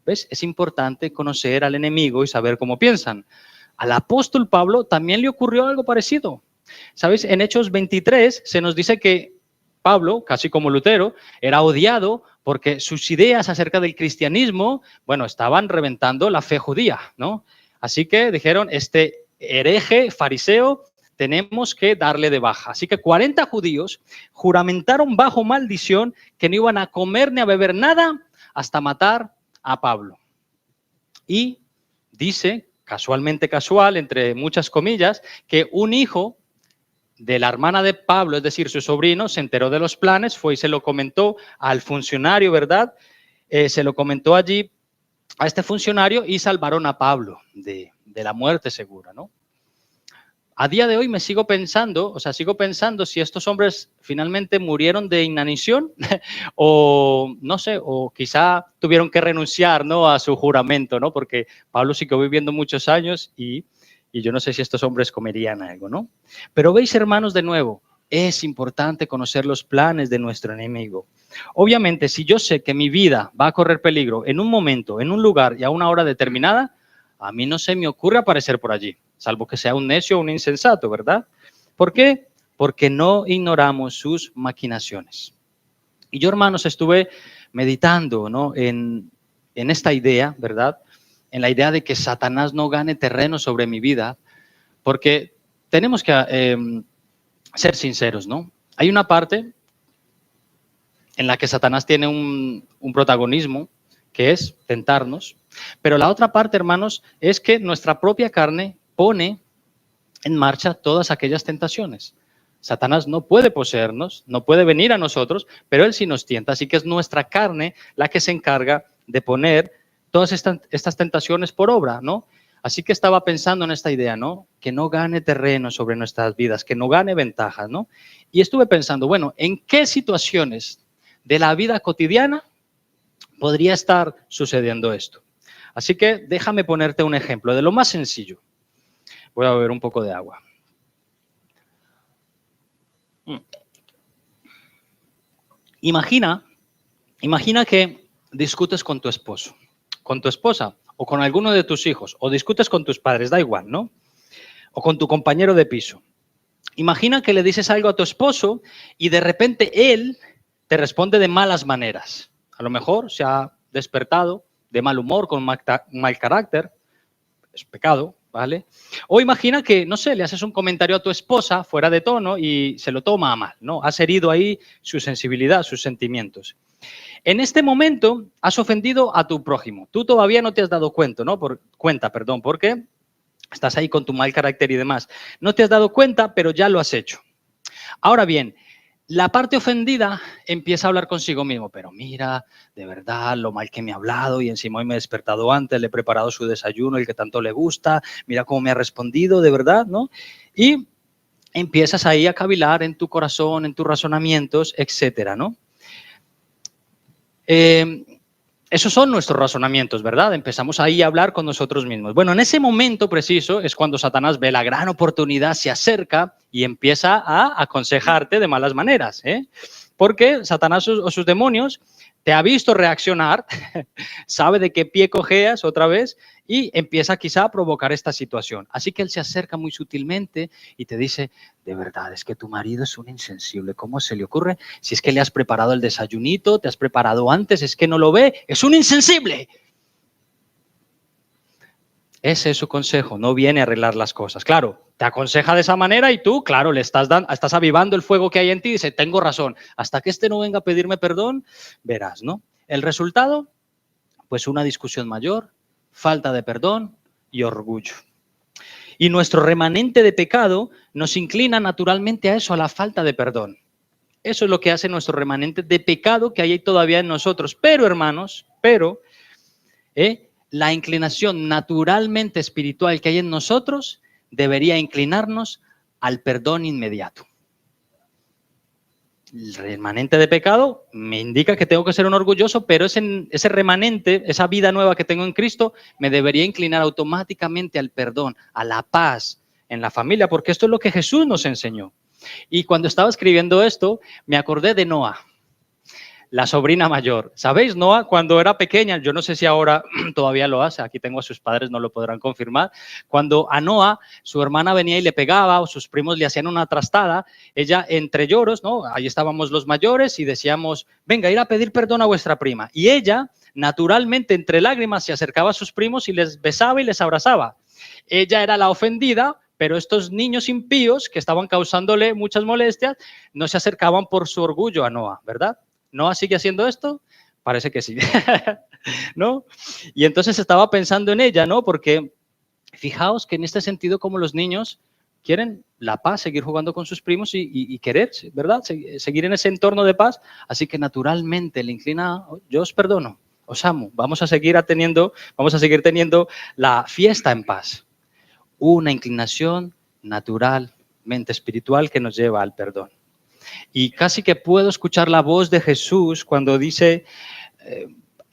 ¿Ves? Es importante conocer al enemigo y saber cómo piensan. Al apóstol Pablo también le ocurrió algo parecido. ¿Sabéis? En Hechos 23 se nos dice que Pablo, casi como Lutero, era odiado porque sus ideas acerca del cristianismo, bueno, estaban reventando la fe judía, ¿no? Así que dijeron, este hereje fariseo tenemos que darle de baja. Así que 40 judíos juramentaron bajo maldición que no iban a comer ni a beber nada hasta matar a Pablo. Y dice, casualmente casual, entre muchas comillas, que un hijo de la hermana de Pablo, es decir, su sobrino, se enteró de los planes, fue y se lo comentó al funcionario, ¿verdad? Se lo comentó allí a este funcionario y salvaron a Pablo de la muerte segura, ¿no? A día de hoy me sigo pensando si estos hombres finalmente murieron de inanición o no sé, o quizá tuvieron que renunciar, ¿no?, a su juramento, ¿no? Porque Pablo siguió viviendo muchos años y yo no sé si estos hombres comerían algo, ¿no? Pero veis, hermanos, de nuevo, es importante conocer los planes de nuestro enemigo. Obviamente, si yo sé que mi vida va a correr peligro en un momento, en un lugar y a una hora determinada, a mí no se me ocurre aparecer por allí, salvo que sea un necio o un insensato, ¿verdad? ¿Por qué? Porque no ignoramos sus maquinaciones. Y yo, hermanos, estuve meditando, ¿no?, en esta idea, ¿verdad? En la idea de que Satanás no gane terreno sobre mi vida, porque tenemos que ser sinceros, ¿no? Hay una parte en la que Satanás tiene un protagonismo, que es tentarnos, pero la otra parte, hermanos, es que nuestra propia carne pone en marcha todas aquellas tentaciones. Satanás no puede poseernos, no puede venir a nosotros, pero él sí nos tienta, así que es nuestra carne la que se encarga de poner todas estas tentaciones por obra, ¿no? Así que estaba pensando en esta idea, ¿no? Que no gane terreno sobre nuestras vidas, que no gane ventajas, ¿no? Y estuve pensando, bueno, ¿en qué situaciones de la vida cotidiana podría estar sucediendo esto? Así que déjame ponerte un ejemplo de lo más sencillo. Voy a beber un poco de agua. Imagina que discutes con tu esposo, con tu esposa o con alguno de tus hijos, o discutes con tus padres, da igual, ¿no? O con tu compañero de piso. Imagina que le dices algo a tu esposo y de repente él te responde de malas maneras. A lo mejor se ha despertado de mal humor, con mal carácter, es pecado, ¿vale? O imagina que, no sé, le haces un comentario a tu esposa fuera de tono y se lo toma a mal, ¿no? Has herido ahí su sensibilidad, sus sentimientos. En este momento has ofendido a tu prójimo. Tú todavía no te has dado cuenta, ¿no? Porque estás ahí con tu mal carácter y demás. No te has dado cuenta, pero ya lo has hecho. Ahora bien, la parte ofendida empieza a hablar consigo mismo, pero mira, de verdad, lo mal que me ha hablado y encima hoy me he despertado antes, le he preparado su desayuno, el que tanto le gusta, mira cómo me ha respondido, de verdad, ¿no? Y empiezas ahí a cavilar en tu corazón, en tus razonamientos, etcétera, ¿no? Esos son nuestros razonamientos, ¿verdad? Empezamos ahí a hablar con nosotros mismos. Bueno, en ese momento preciso es cuando Satanás ve la gran oportunidad, se acerca y empieza a aconsejarte de malas maneras, ¿eh? Porque Satanás o sus demonios te ha visto reaccionar, sabe de qué pie cojeas otra vez y empieza quizá a provocar esta situación. Así que él se acerca muy sutilmente y te dice, de verdad, es que tu marido es un insensible. ¿Cómo se le ocurre? Si es que le has preparado el desayunito, te has preparado antes, es que no lo ve, es un insensible. Ese es su consejo, no viene a arreglar las cosas. Claro, te aconseja de esa manera y tú, claro, le estás avivando el fuego que hay en ti y dice, tengo razón, hasta que este no venga a pedirme perdón, verás, ¿no? El resultado, pues una discusión mayor, falta de perdón y orgullo. Y nuestro remanente de pecado nos inclina naturalmente a eso, a la falta de perdón. Eso es lo que hace nuestro remanente de pecado que hay todavía en nosotros. Pero, hermanos, la inclinación naturalmente espiritual que hay en nosotros debería inclinarnos al perdón inmediato. El remanente de pecado me indica que tengo que ser un orgulloso, pero ese remanente, esa vida nueva que tengo en Cristo, me debería inclinar automáticamente al perdón, a la paz en la familia, porque esto es lo que Jesús nos enseñó. Y cuando estaba escribiendo esto, me acordé de Noa, la sobrina mayor. ¿Sabéis? Noa, cuando era pequeña, yo no sé si ahora todavía lo hace, aquí tengo a sus padres, no lo podrán confirmar. Cuando a Noa, su hermana venía y le pegaba, o sus primos le hacían una trastada, ella entre lloros, ¿no? Ahí estábamos los mayores y decíamos, venga, ir a pedir perdón a vuestra prima. Y ella, naturalmente, entre lágrimas, se acercaba a sus primos y les besaba y les abrazaba. Ella era la ofendida, pero estos niños impíos que estaban causándole muchas molestias no se acercaban por su orgullo a Noa, ¿verdad? ¿Noa sigue haciendo esto? Parece que sí, ¿no? Y entonces estaba pensando en ella, ¿no? Porque fijaos que en este sentido como los niños quieren la paz, seguir jugando con sus primos y quererse, ¿verdad? Seguir en ese entorno de paz, así que naturalmente le inclina, yo os perdono, os amo, vamos a seguir teniendo la fiesta en paz. Una inclinación naturalmente espiritual que nos lleva al perdón. Y casi que puedo escuchar la voz de Jesús cuando dice,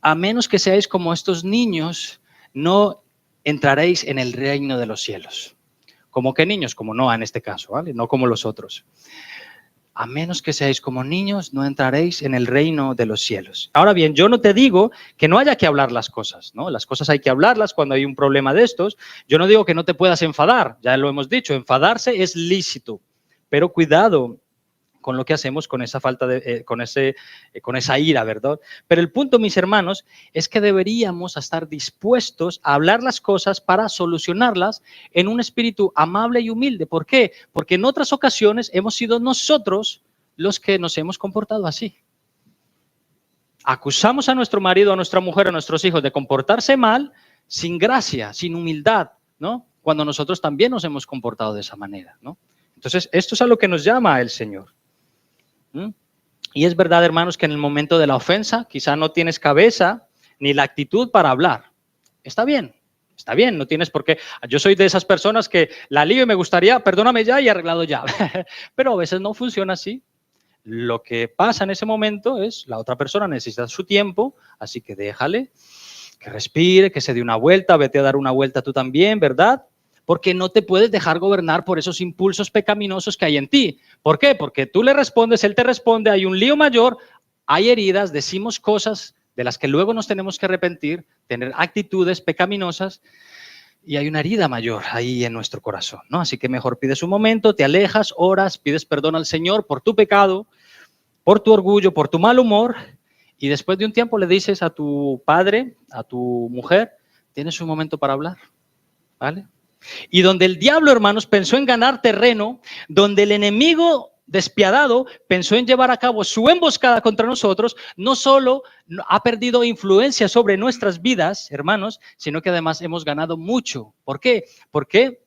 a menos que seáis como estos niños, no entraréis en el reino de los cielos. ¿Como qué niños? Como Noa en este caso, ¿vale? No como los otros. A menos que seáis como niños, no entraréis en el reino de los cielos. Ahora bien, yo no te digo que no haya que hablar las cosas, ¿no? Las cosas hay que hablarlas cuando hay un problema de estos. Yo no digo que no te puedas enfadar, ya lo hemos dicho, enfadarse es lícito, pero cuidado con lo que hacemos con esa con esa ira, ¿verdad? Pero el punto, mis hermanos, es que deberíamos estar dispuestos a hablar las cosas para solucionarlas en un espíritu amable y humilde. ¿Por qué? Porque en otras ocasiones hemos sido nosotros los que nos hemos comportado así. Acusamos a nuestro marido, a nuestra mujer, a nuestros hijos de comportarse mal, sin gracia, sin humildad, ¿no? Cuando nosotros también nos hemos comportado de esa manera, ¿no? Entonces, esto es a lo que nos llama el Señor. Y es verdad, hermanos, que en el momento de la ofensa quizá no tienes cabeza ni la actitud para hablar. Está bien, no tienes por qué. Yo soy de esas personas que la lío y me gustaría, perdóname ya y arreglado ya. Pero a veces no funciona así. Lo que pasa en ese momento es la otra persona necesita su tiempo, así que déjale que respire, que se dé una vuelta, vete a dar una vuelta tú también, ¿verdad? Porque no te puedes dejar gobernar por esos impulsos pecaminosos que hay en ti. ¿Por qué? Porque tú le respondes, él te responde, hay un lío mayor, hay heridas, decimos cosas de las que luego nos tenemos que arrepentir, tener actitudes pecaminosas y hay una herida mayor ahí en nuestro corazón, ¿no? Así que mejor pides un momento, te alejas, oras, pides perdón al Señor por tu pecado, por tu orgullo, por tu mal humor, y después de un tiempo le dices a tu padre, a tu mujer, tienes un momento para hablar, ¿vale? Y donde el diablo, hermanos, pensó en ganar terreno, donde el enemigo despiadado pensó en llevar a cabo su emboscada contra nosotros, no solo ha perdido influencia sobre nuestras vidas, hermanos, sino que además hemos ganado mucho. ¿Por qué? Porque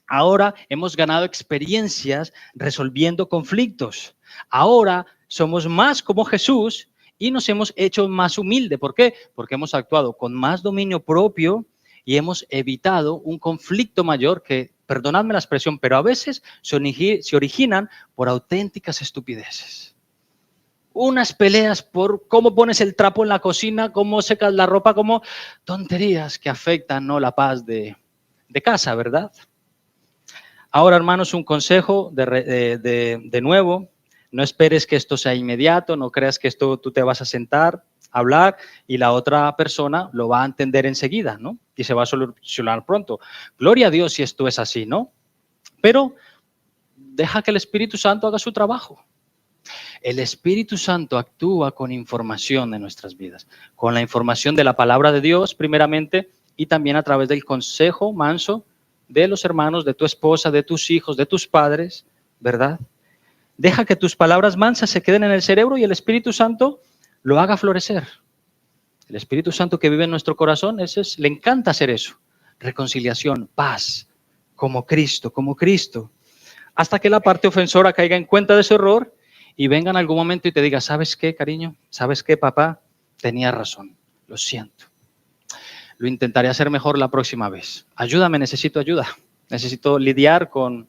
ahora hemos ganado experiencias resolviendo conflictos. Ahora somos más como Jesús y nos hemos hecho más humildes. ¿Por qué? Porque hemos actuado con más dominio propio y hemos evitado un conflicto mayor que, perdonadme la expresión, pero a veces se originan por auténticas estupideces. Unas peleas por cómo pones el trapo en la cocina, cómo secas la ropa, como tonterías que afectan, ¿no?, la paz de casa, ¿verdad? Ahora, hermanos, un consejo de nuevo. No esperes que esto sea inmediato, no creas que esto tú te vas a sentar, a hablar y la otra persona lo va a entender enseguida, ¿no? Y se va a solucionar pronto. Gloria a Dios si esto es así, ¿no? Pero deja que el Espíritu Santo haga su trabajo. El Espíritu Santo actúa con información en nuestras vidas, con la información de la palabra de Dios primeramente y también a través del consejo manso de los hermanos, de tu esposa, de tus hijos, de tus padres, ¿verdad? Deja que tus palabras mansas se queden en el cerebro y el Espíritu Santo lo haga florecer. El Espíritu Santo que vive en nuestro corazón, le encanta hacer eso. Reconciliación, paz, como Cristo, hasta que la parte ofensora caiga en cuenta de su error y venga en algún momento y te diga, ¿sabes qué, cariño? ¿Sabes qué, papá? Tenía razón, lo siento. Lo intentaré hacer mejor la próxima vez. Ayúdame, necesito ayuda. Necesito lidiar con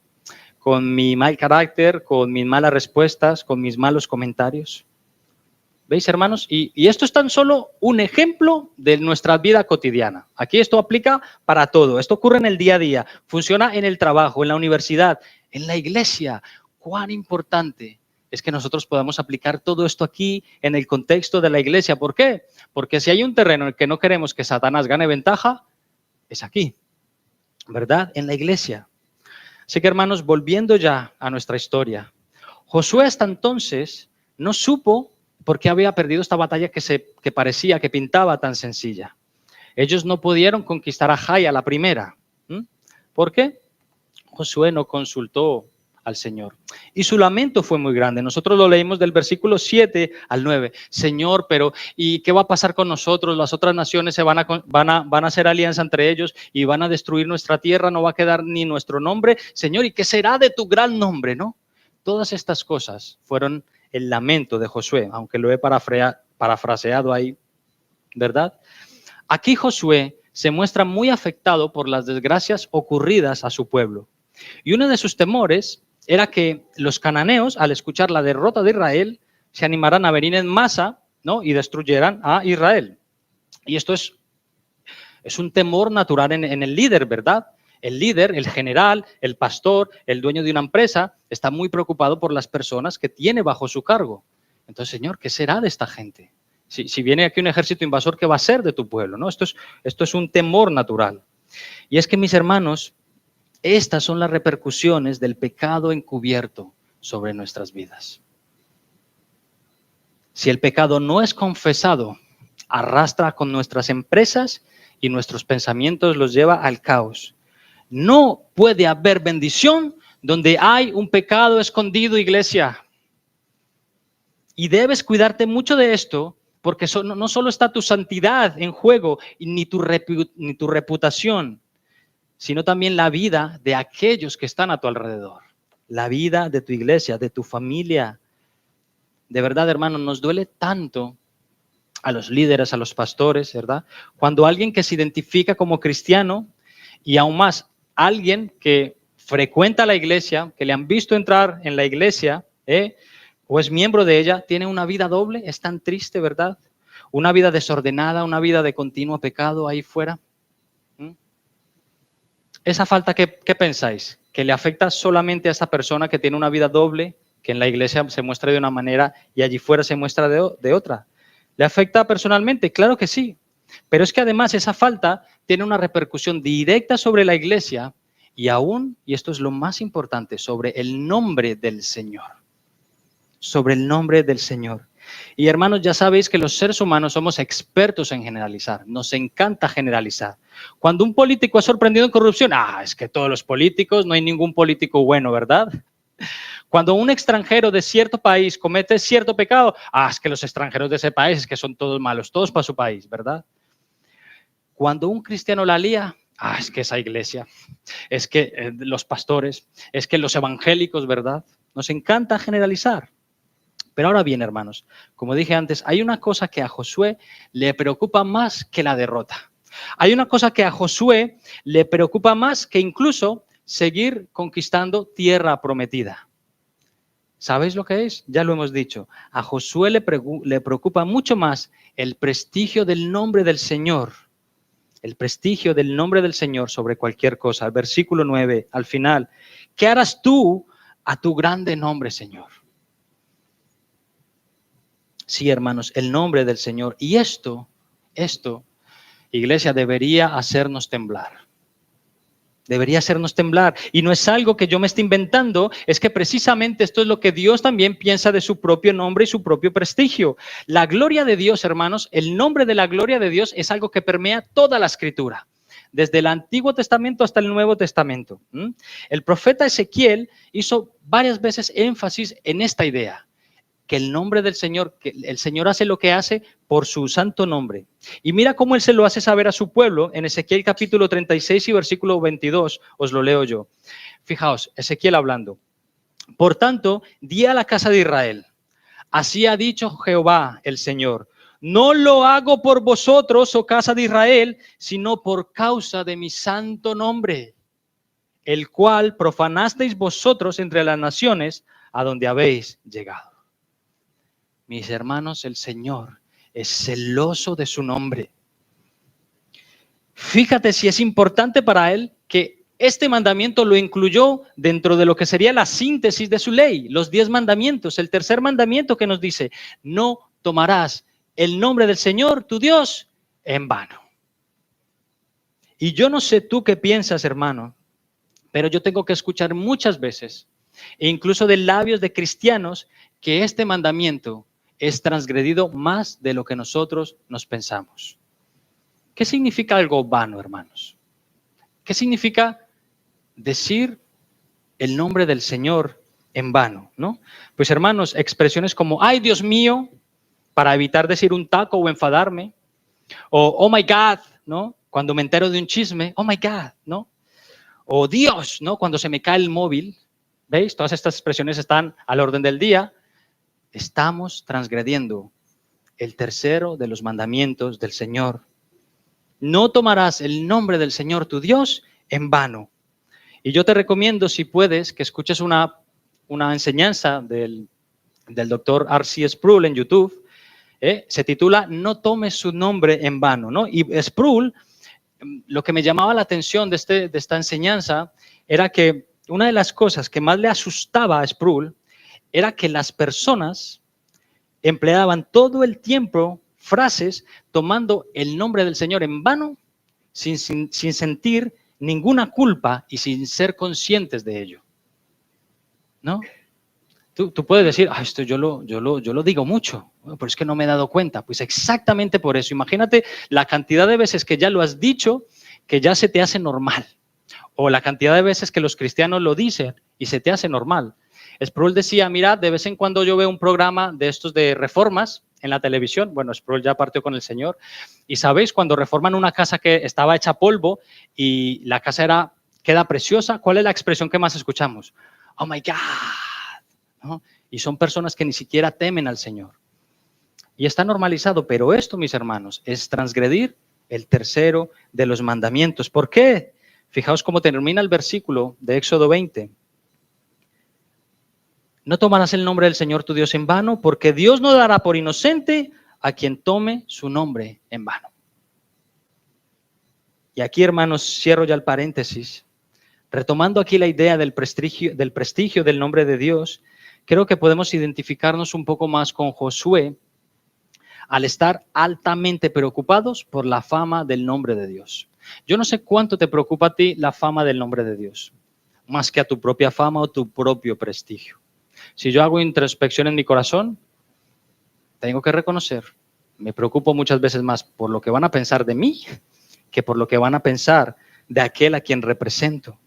mi mal carácter, con mis malas respuestas, con mis malos comentarios. ¿Veis, hermanos? Y esto es tan solo un ejemplo de nuestra vida cotidiana. Aquí esto aplica para todo. Esto ocurre en el día a día. Funciona en el trabajo, en la universidad, en la iglesia. Cuán importante es que nosotros podamos aplicar todo esto aquí en el contexto de la iglesia. ¿Por qué? Porque si hay un terreno en el que no queremos que Satanás gane ventaja, es aquí, ¿verdad? En la iglesia. Así que, hermanos, volviendo ya a nuestra historia, Josué hasta entonces no supo por qué había perdido esta batalla que parecía, que pintaba tan sencilla. Ellos no pudieron conquistar a Jai a la primera. ¿Por qué? Josué no consultó al Señor. Y su lamento fue muy grande. Nosotros lo leímos del versículo 7 al 9. Señor, pero ¿y qué va a pasar con nosotros? Las otras naciones van a hacer alianza entre ellos y van a destruir nuestra tierra, no va a quedar ni nuestro nombre. Señor, ¿y qué será de tu gran nombre? ¿No? Todas estas cosas fueron el lamento de Josué, aunque lo he parafraseado ahí, ¿verdad? Aquí Josué se muestra muy afectado por las desgracias ocurridas a su pueblo. Y uno de sus temores era que los cananeos, al escuchar la derrota de Israel, se animaran a venir en masa, ¿no?, y destruyeran a Israel. Y esto es un temor natural en el líder, ¿verdad? El líder, el general, el pastor, el dueño de una empresa, está muy preocupado por las personas que tiene bajo su cargo. Entonces, Señor, ¿qué será de esta gente? Si viene aquí un ejército invasor, ¿qué va a ser de tu pueblo? ¿No? Esto es un temor natural. Y es que, mis hermanos, estas son las repercusiones del pecado encubierto sobre nuestras vidas. Si el pecado no es confesado, arrastra con nuestras empresas y nuestros pensamientos los lleva al caos. No puede haber bendición donde hay un pecado escondido, iglesia. Y debes cuidarte mucho de esto, porque no solo está tu santidad en juego, ni tu reputación, sino también la vida de aquellos que están a tu alrededor. La vida de tu iglesia, de tu familia. De verdad, hermano, nos duele tanto a los líderes, a los pastores, ¿verdad? Cuando alguien que se identifica como cristiano y aún más alguien que frecuenta la iglesia, que le han visto entrar en la iglesia, o es miembro de ella, tiene una vida doble, es tan triste, ¿verdad? Una vida desordenada, una vida de continuo pecado ahí fuera. Esa falta, ¿qué pensáis? ¿Que le afecta solamente a esa persona que tiene una vida doble, que en la iglesia se muestra de una manera y allí fuera se muestra de otra? ¿Le afecta personalmente? Claro que sí. Pero es que además esa falta tiene una repercusión directa sobre la iglesia y aún, y esto es lo más importante, sobre el nombre del Señor. Sobre el nombre del Señor. Y hermanos, ya sabéis que los seres humanos somos expertos en generalizar. Nos encanta generalizar. Cuando un político es sorprendido en corrupción, es que todos los políticos, no hay ningún político bueno, ¿verdad? Cuando un extranjero de cierto país comete cierto pecado, es que los extranjeros de ese país es que son todos malos, todos para su país, ¿verdad? Cuando un cristiano la lía, es que esa iglesia, es que los pastores, es que los evangélicos, ¿verdad? Nos encanta generalizar. Pero ahora bien, hermanos, como dije antes, hay una cosa que a Josué le preocupa más que la derrota. Hay una cosa que a Josué le preocupa más que incluso seguir conquistando tierra prometida. ¿Sabéis lo que es? Ya lo hemos dicho. A Josué le preocupa mucho más el prestigio del nombre del Señor. El prestigio del nombre del Señor sobre cualquier cosa. El versículo 9, al final. ¿Qué harás tú a tu grande nombre, Señor? Sí, hermanos, el nombre del Señor. Y esto, iglesia, debería hacernos temblar. Debería hacernos temblar. Y no es algo que yo me esté inventando, es que precisamente esto es lo que Dios también piensa de su propio nombre y su propio prestigio. La gloria de Dios, hermanos, el nombre de la gloria de Dios es algo que permea toda la Escritura. Desde el Antiguo Testamento hasta el Nuevo Testamento. El profeta Ezequiel hizo varias veces énfasis en esta idea. Que el nombre del Señor, que el Señor hace lo que hace por su santo nombre. Y mira cómo Él se lo hace saber a su pueblo en Ezequiel capítulo 36 y versículo 22, os lo leo yo. Fijaos, Ezequiel hablando. Por tanto, di a la casa de Israel, así ha dicho Jehová el Señor, no lo hago por vosotros, oh casa de Israel, sino por causa de mi santo nombre, el cual profanasteis vosotros entre las naciones a donde habéis llegado. Mis hermanos, el Señor es celoso de su nombre. Fíjate si es importante para Él que este mandamiento lo incluyó dentro de lo que sería la síntesis de su ley, los 10 mandamientos. El tercer mandamiento que nos dice, no tomarás el nombre del Señor, tu Dios, en vano. Y yo no sé tú qué piensas, hermano, pero yo tengo que escuchar muchas veces, e incluso de labios de cristianos, que este mandamiento es transgredido más de lo que nosotros nos pensamos. ¿Qué significa algo vano, hermanos? ¿Qué significa decir el nombre del Señor en vano, ¿no? Pues, hermanos, expresiones como, ay, Dios mío, para evitar decir un taco o enfadarme, o oh my God, ¿no? Cuando me entero de un chisme, oh my God, ¿no? O Dios, ¿no? Cuando se me cae el móvil, ¿veis? Todas estas expresiones están al orden del día. Estamos transgrediendo el tercero de los mandamientos del Señor. No tomarás el nombre del Señor tu Dios en vano. Y yo te recomiendo, si puedes, que escuches una enseñanza del doctor R.C. Sproul en YouTube. Se titula No tomes su nombre en vano, ¿no? Y Sproul, lo que me llamaba la atención de esta enseñanza era que una de las cosas que más le asustaba a Sproul era que las personas empleaban todo el tiempo frases tomando el nombre del Señor en vano, sin sentir ninguna culpa y sin ser conscientes de ello. ¿No? Tú puedes decir, esto yo lo digo mucho, pero es que no me he dado cuenta. Pues exactamente por eso. Imagínate la cantidad de veces que ya lo has dicho, que ya se te hace normal. O la cantidad de veces que los cristianos lo dicen y se te hace normal. Sproul decía, mirad, de vez en cuando yo veo un programa de estos de reformas en la televisión. Bueno, Sproul ya partió con el Señor. Y sabéis, cuando reforman una casa que estaba hecha polvo y la casa queda preciosa, ¿cuál es la expresión que más escuchamos? Oh my God, ¿no? Y son personas que ni siquiera temen al Señor. Y está normalizado, pero esto, mis hermanos, es transgredir el tercero de los mandamientos. ¿Por qué? Fijaos cómo termina el versículo de Éxodo 20. No tomarás el nombre del Señor tu Dios en vano, porque Dios no dará por inocente a quien tome su nombre en vano. Y aquí, hermanos, cierro ya el paréntesis. Retomando aquí la idea del prestigio del nombre de Dios, creo que podemos identificarnos un poco más con Josué al estar altamente preocupados por la fama del nombre de Dios. Yo no sé cuánto te preocupa a ti la fama del nombre de Dios, más que a tu propia fama o tu propio prestigio. Si yo hago introspección en mi corazón, tengo que reconocer, me preocupo muchas veces más por lo que van a pensar de mí que por lo que van a pensar de aquel a quien represento.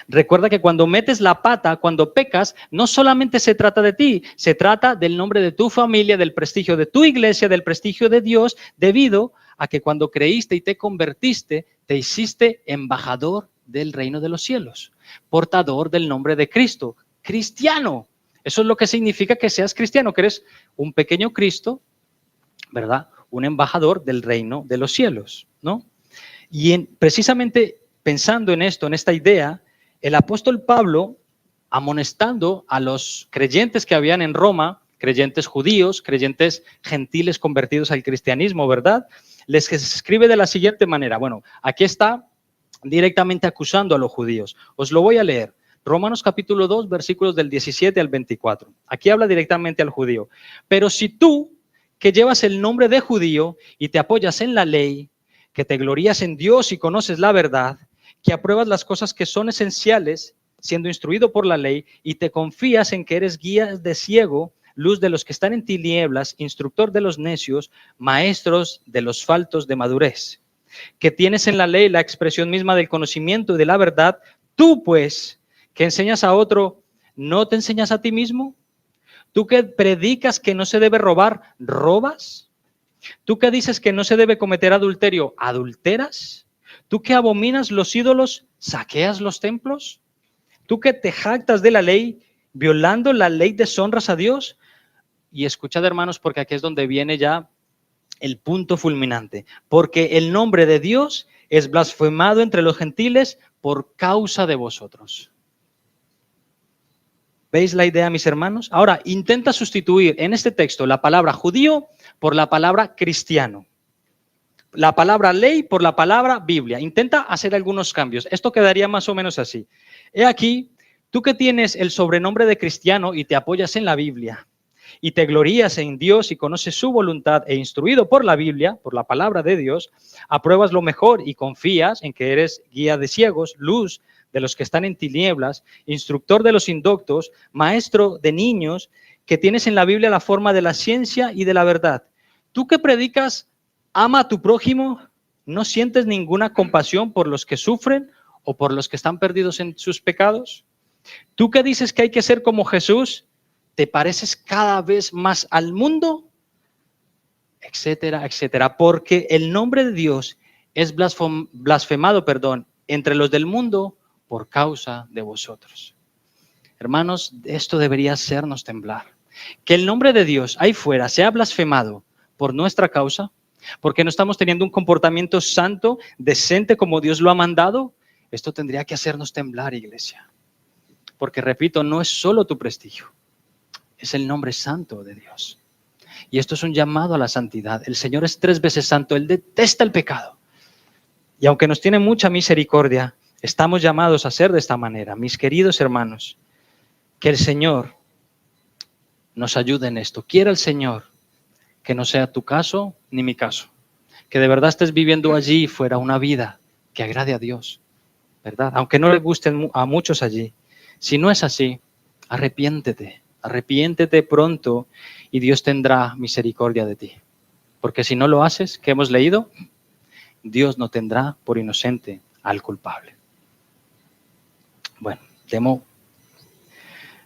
Recuerda que cuando metes la pata, cuando pecas, no solamente se trata de ti, se trata del nombre de tu familia, del prestigio de tu iglesia, del prestigio de Dios, debido a que cuando creíste y te convertiste, te hiciste embajador del reino de los cielos, portador del nombre de Cristo, cristiano. Eso es lo que significa que seas cristiano, que eres un pequeño Cristo, ¿verdad? Un embajador del reino de los cielos, ¿no? Y precisamente pensando en esto, en esta idea, el apóstol Pablo, amonestando a los creyentes que habían en Roma, creyentes judíos, creyentes gentiles convertidos al cristianismo, ¿verdad? Les escribe de la siguiente manera. Bueno, aquí está directamente acusando a los judíos. Os lo voy a leer. Romanos capítulo 2, versículos del 17 al 24. Aquí habla directamente al judío. Pero si tú, que llevas el nombre de judío y te apoyas en la ley, que te glorías en Dios y conoces la verdad, que apruebas las cosas que son esenciales, siendo instruido por la ley, y te confías en que eres guía de ciego, luz de los que están en tinieblas, instructor de los necios, maestros de los faltos de madurez, que tienes en la ley la expresión misma del conocimiento y de la verdad, tú pues, que enseñas a otro, ¿no te enseñas a ti mismo? Tú que predicas que no se debe robar, ¿robas? ¿Tú que dices que no se debe cometer adulterio, adulteras? ¿Tú que abominas los ídolos, saqueas los templos? ¿Tú que te jactas de la ley, violando la ley deshonras a Dios? Y escuchad, hermanos, porque aquí es donde viene ya el punto fulminante. Porque el nombre de Dios es blasfemado entre los gentiles por causa de vosotros. ¿Veis la idea, mis hermanos? Ahora, intenta sustituir en este texto la palabra judío por la palabra cristiano. La palabra ley por la palabra Biblia. Intenta hacer algunos cambios. Esto quedaría más o menos así. He aquí, tú que tienes el sobrenombre de cristiano y te apoyas en la Biblia y te glorías en Dios y conoces su voluntad e instruido por la Biblia, por la palabra de Dios, apruebas lo mejor y confías en que eres guía de ciegos, luz de los que están en tinieblas, instructor de los indoctos, maestro de niños, que tienes en la Biblia la forma de la ciencia y de la verdad. Tú que predicas, ama a tu prójimo, ¿no sientes ninguna compasión por los que sufren o por los que están perdidos en sus pecados? Tú que dices que hay que ser como Jesús, ¿te pareces cada vez más al mundo? Etcétera, etcétera. Porque el nombre de Dios es blasfemado, entre los del mundo por causa de vosotros. Hermanos, esto debería hacernos temblar. Que el nombre de Dios ahí fuera sea blasfemado por nuestra causa, porque no estamos teniendo un comportamiento santo, decente como Dios lo ha mandado, esto tendría que hacernos temblar, iglesia. Porque, repito, no es solo tu prestigio, es el nombre santo de Dios. Y esto es un llamado a la santidad. El Señor es 3 veces santo, Él detesta el pecado. Y aunque nos tiene mucha misericordia, estamos llamados a ser de esta manera. Mis queridos hermanos, que el Señor nos ayude en esto. Quiera el Señor que no sea tu caso ni mi caso. Que de verdad estés viviendo allí fuera una vida que agrade a Dios, ¿verdad? Aunque no le gusten a muchos allí. Si no es así, arrepiéntete pronto y Dios tendrá misericordia de ti. Porque si no lo haces, ¿qué hemos leído? Dios no tendrá por inocente al culpable. Bueno,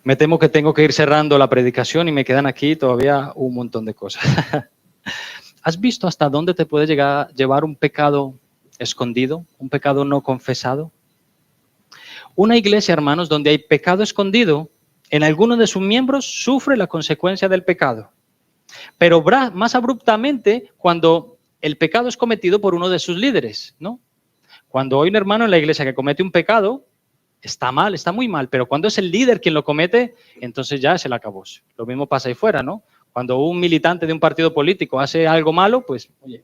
me temo que tengo que ir cerrando la predicación y me quedan aquí todavía un montón de cosas. ¿Has visto hasta dónde te puede llevar un pecado escondido, un pecado no confesado? Una iglesia, hermanos, donde hay pecado escondido, en alguno de sus miembros sufre la consecuencia del pecado. Pero más abruptamente cuando el pecado es cometido por uno de sus líderes, ¿no? Cuando hay un hermano en la iglesia que comete un pecado, está mal, está muy mal, pero cuando es el líder quien lo comete, entonces ya se le acabó. Lo mismo pasa ahí fuera, ¿no? Cuando un militante de un partido político hace algo malo, pues, oye.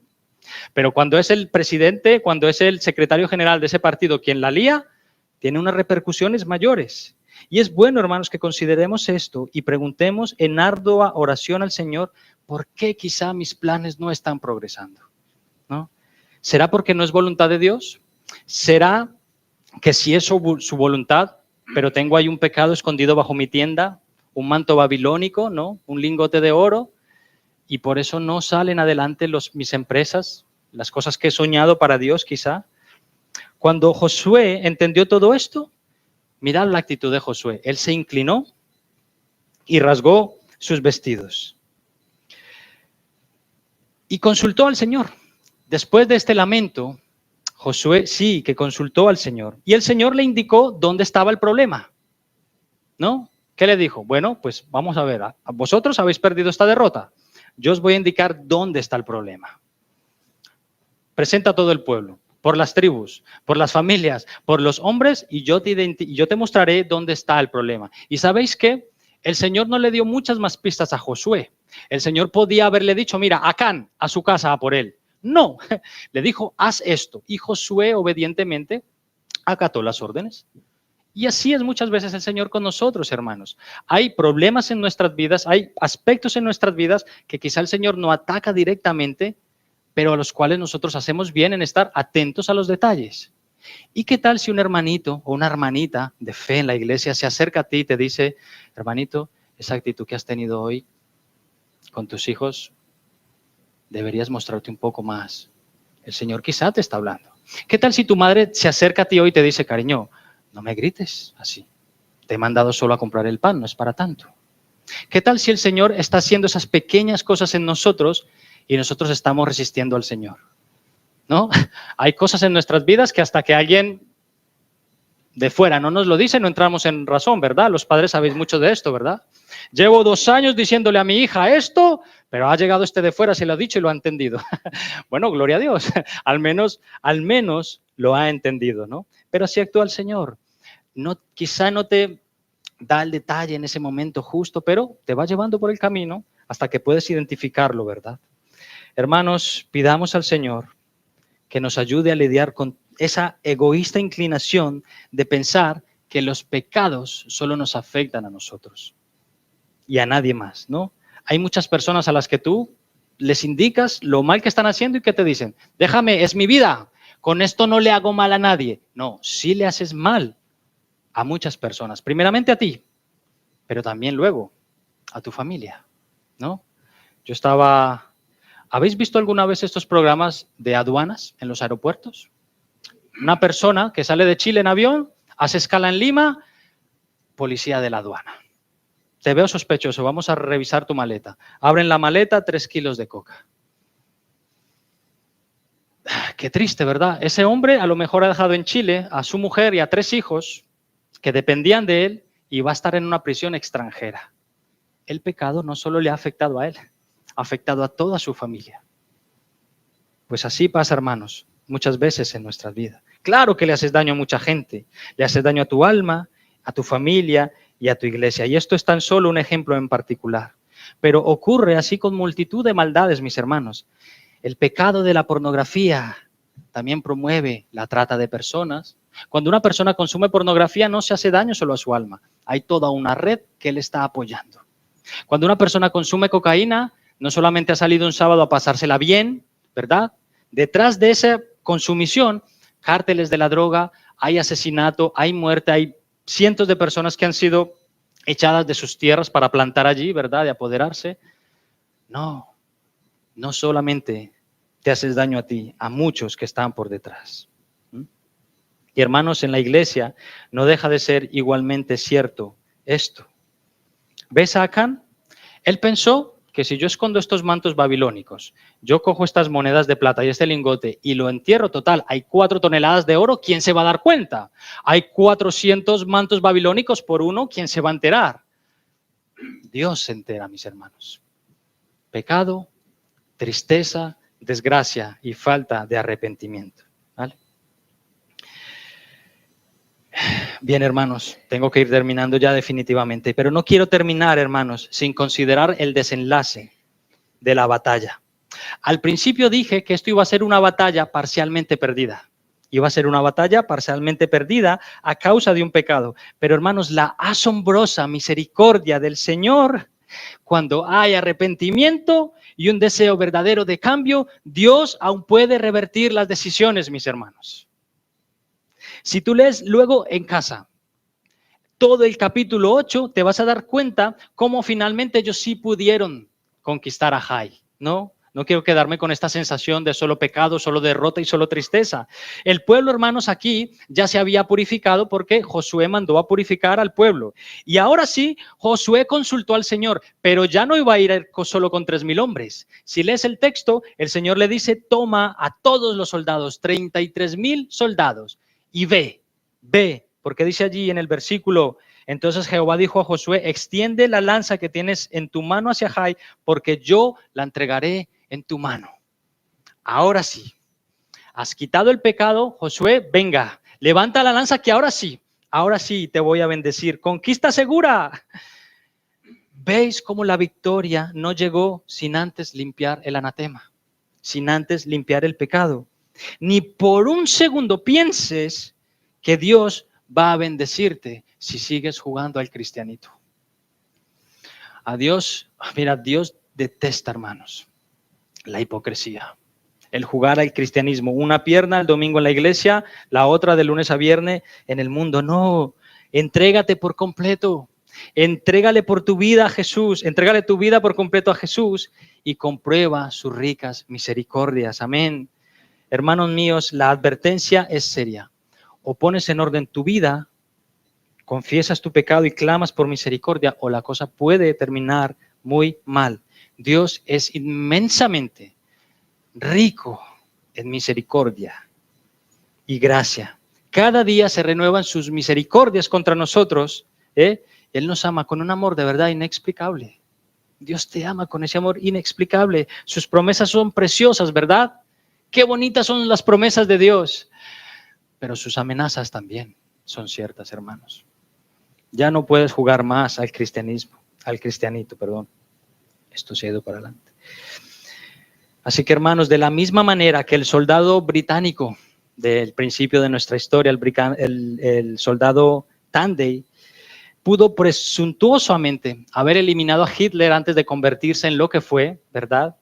Pero cuando es el presidente, cuando es el secretario general de ese partido quien la lía, tiene unas repercusiones mayores. Y es bueno, hermanos, que consideremos esto y preguntemos en ardua oración al Señor, ¿por qué quizá mis planes no están progresando? ¿No? ¿Será porque no es voluntad de Dios? ¿Será que si es su voluntad, pero tengo ahí un pecado escondido bajo mi tienda, un manto babilónico, ¿no? Un lingote de oro, y por eso no salen adelante mis empresas, las cosas que he soñado para Dios quizá? Cuando Josué entendió todo esto, mirad la actitud de Josué. Él se inclinó y rasgó sus vestidos. Y consultó al Señor. Después de este lamento, Josué sí que consultó al Señor. Y el Señor le indicó dónde estaba el problema, ¿no? ¿Qué le dijo? Bueno, pues vamos a ver. Vosotros habéis perdido esta derrota. Yo os voy a indicar dónde está el problema. Presenta a todo el pueblo, por las tribus, por las familias, por los hombres, y yo te mostraré dónde está el problema. ¿Y sabéis qué? El Señor no le dio muchas más pistas a Josué. El Señor podía haberle dicho, mira, Acán, a su casa, a por él. No, le dijo, haz esto. Y Josué obedientemente acató las órdenes. Y así es muchas veces el Señor con nosotros, hermanos. Hay problemas en nuestras vidas, hay aspectos en nuestras vidas que quizá el Señor no ataca directamente, pero a los cuales nosotros hacemos bien en estar atentos a los detalles. ¿Y qué tal si un hermanito o una hermanita de fe en la iglesia se acerca a ti y te dice, hermanito, esa actitud que has tenido hoy con tus hijos, deberías mostrarte un poco más? El Señor quizá te está hablando. ¿Qué tal si tu madre se acerca a ti hoy y te dice, cariño, no me grites así, te he mandado solo a comprar el pan, no es para tanto? ¿Qué tal si el Señor está haciendo esas pequeñas cosas en nosotros y nosotros estamos resistiendo al Señor? ¿No? Hay cosas en nuestras vidas que hasta que alguien de fuera no nos lo dice, no entramos en razón, ¿verdad? Los padres sabéis mucho de esto, ¿verdad? Llevo 2 años diciéndole a mi hija esto, pero ha llegado este de fuera, se lo ha dicho y lo ha entendido. Bueno, gloria a Dios, al menos lo ha entendido, ¿no? Pero así actúa el Señor. No, quizá no te da el detalle en ese momento justo, pero te va llevando por el camino hasta que puedes identificarlo, ¿verdad? Hermanos, pidamos al Señor que nos ayude a lidiar con esa egoísta inclinación de pensar que los pecados solo nos afectan a nosotros y a nadie más, ¿no? Hay muchas personas a las que tú les indicas lo mal que están haciendo y que te dicen, déjame, es mi vida, con esto no le hago mal a nadie. No, sí le haces mal a muchas personas, primeramente a ti, pero también luego a tu familia, ¿no? ¿Habéis visto alguna vez estos programas de aduanas en los aeropuertos? Una persona que sale de Chile en avión, hace escala en Lima, policía de la aduana. Te veo sospechoso, vamos a revisar tu maleta. Abren la maleta, 3 kilos de coca. Qué triste, ¿verdad? Ese hombre a lo mejor ha dejado en Chile a su mujer y a 3 hijos que dependían de él y va a estar en una prisión extranjera. El pecado no solo le ha afectado a él, ha afectado a toda su familia. Pues así pasa, hermanos, muchas veces en nuestras vidas. Claro que le haces daño a mucha gente, le haces daño a tu alma, a tu familia y a tu iglesia. Y esto es tan solo un ejemplo en particular. Pero ocurre así con multitud de maldades, mis hermanos. El pecado de la pornografía también promueve la trata de personas. Cuando una persona consume pornografía no se hace daño solo a su alma, hay toda una red que le está apoyando. Cuando una persona consume cocaína, no solamente ha salido un sábado a pasársela bien, ¿verdad? Detrás de esa consumición, cárteles de la droga, hay asesinato, hay muerte, hay cientos de personas que han sido echadas de sus tierras para plantar allí, ¿verdad? De apoderarse. No solamente te haces daño a ti, a muchos que están por detrás. Y hermanos, en la iglesia no deja de ser igualmente cierto esto. ¿Ves a Acán? Él pensó que si yo escondo estos mantos babilónicos, yo cojo estas monedas de plata y este lingote y lo entierro, total, hay 4 toneladas de oro, ¿quién se va a dar cuenta? Hay 400 mantos babilónicos por uno, ¿quién se va a enterar? Dios se entera, mis hermanos. Pecado, tristeza, desgracia y falta de arrepentimiento. ¿Vale? Bien, hermanos, tengo que ir terminando ya definitivamente, pero no quiero terminar, hermanos, sin considerar el desenlace de la batalla. Al principio dije que esto iba a ser una batalla parcialmente perdida. Iba a ser una batalla parcialmente perdida a causa de un pecado. Pero, hermanos, la asombrosa misericordia del Señor, cuando hay arrepentimiento y un deseo verdadero de cambio, Dios aún puede revertir las decisiones, mis hermanos. Si tú lees luego en casa todo el capítulo 8, te vas a dar cuenta cómo finalmente ellos sí pudieron conquistar a Jai, ¿no? No quiero quedarme con esta sensación de solo pecado, solo derrota y solo tristeza. El pueblo, hermanos, aquí ya se había purificado porque Josué mandó a purificar al pueblo. Y ahora sí, Josué consultó al Señor, pero ya no iba a ir solo con 3,000 hombres. Si lees el texto, el Señor le dice, toma a todos los soldados, 33,000 soldados, y ve, porque dice allí en el versículo, entonces Jehová dijo a Josué, extiende la lanza que tienes en tu mano hacia Jai, porque yo la entregaré en tu mano. Ahora sí, has quitado el pecado, Josué, venga, levanta la lanza que ahora sí te voy a bendecir. Conquista segura. ¿Veis cómo la victoria no llegó sin antes limpiar el anatema, sin antes limpiar el pecado? Ni por un segundo pienses que Dios va a bendecirte si sigues jugando al cristianito. A Dios, mira, Dios detesta, hermanos, la hipocresía. El jugar al cristianismo. Una pierna el domingo en la iglesia, la otra de lunes a viernes en el mundo. No, entrégate por completo. Entrégale por tu vida a Jesús. Entrégale tu vida por completo a Jesús y comprueba sus ricas misericordias. Amén. Hermanos míos, la advertencia es seria. O pones en orden tu vida, confiesas tu pecado y clamas por misericordia, o la cosa puede terminar muy mal. Dios es inmensamente rico en misericordia y gracia. Cada día se renuevan sus misericordias contra nosotros. Él nos ama con un amor de verdad inexplicable. Dios te ama con ese amor inexplicable. Sus promesas son preciosas, ¿verdad? Qué bonitas son las promesas de Dios. Pero sus amenazas también son ciertas, hermanos. Ya no puedes jugar más al cristianito, perdón. Esto se ha ido para adelante. Así que, hermanos, de la misma manera que el soldado británico del principio de nuestra historia, el soldado Tandy, pudo presuntuosamente haber eliminado a Hitler antes de convertirse en lo que fue, ¿verdad?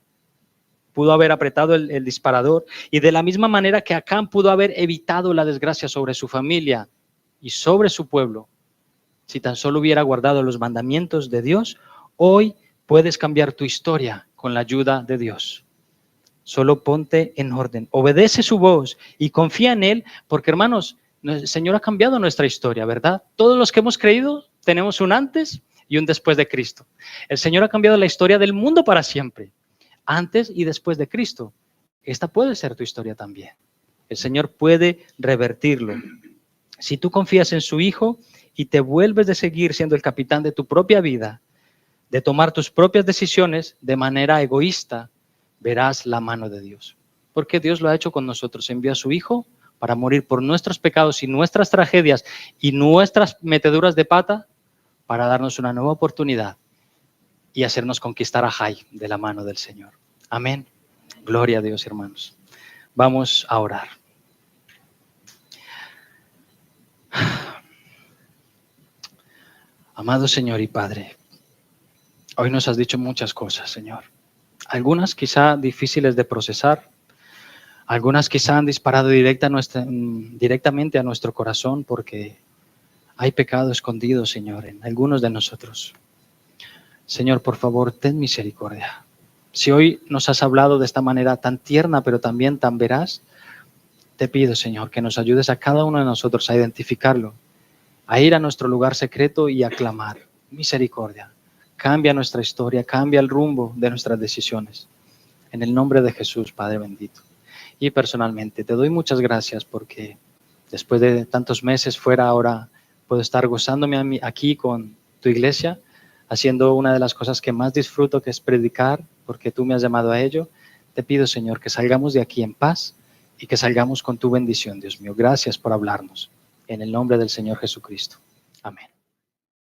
Pudo haber apretado el disparador, y de la misma manera que Acán pudo haber evitado la desgracia sobre su familia y sobre su pueblo, si tan solo hubiera guardado los mandamientos de Dios, hoy puedes cambiar tu historia con la ayuda de Dios. Solo ponte en orden, obedece su voz y confía en Él, porque, hermanos, el Señor ha cambiado nuestra historia, ¿verdad? Todos los que hemos creído tenemos un antes y un después de Cristo. El Señor ha cambiado la historia del mundo para siempre. Antes y después de Cristo. Esta puede ser tu historia también. El Señor puede revertirlo. Si tú confías en su Hijo y te vuelves de seguir siendo el capitán de tu propia vida, de tomar tus propias decisiones de manera egoísta, verás la mano de Dios. Porque Dios lo ha hecho con nosotros. Envió a su Hijo para morir por nuestros pecados y nuestras tragedias y nuestras meteduras de pata, para darnos una nueva oportunidad y hacernos conquistar a Jai de la mano del Señor. Amén. Gloria a Dios, hermanos. Vamos a orar. Amado Señor y Padre, hoy nos has dicho muchas cosas, Señor. Algunas quizá difíciles de procesar, algunas quizá han disparado directamente a nuestro corazón porque hay pecado escondido, Señor, en algunos de nosotros. Señor, por favor, ten misericordia. Si hoy nos has hablado de esta manera tan tierna, pero también tan veraz, te pido, Señor, que nos ayudes a cada uno de nosotros a identificarlo, a ir a nuestro lugar secreto y a clamar misericordia. Cambia nuestra historia, cambia el rumbo de nuestras decisiones. En el nombre de Jesús, Padre bendito. Y personalmente te doy muchas gracias porque después de tantos meses fuera, ahora puedo estar gozándome aquí con tu iglesia, haciendo una de las cosas que más disfruto, que es predicar, porque tú me has llamado a ello. Te pido, Señor, que salgamos de aquí en paz y que salgamos con tu bendición, Dios mío. Gracias por hablarnos. En el nombre del Señor Jesucristo. Amén.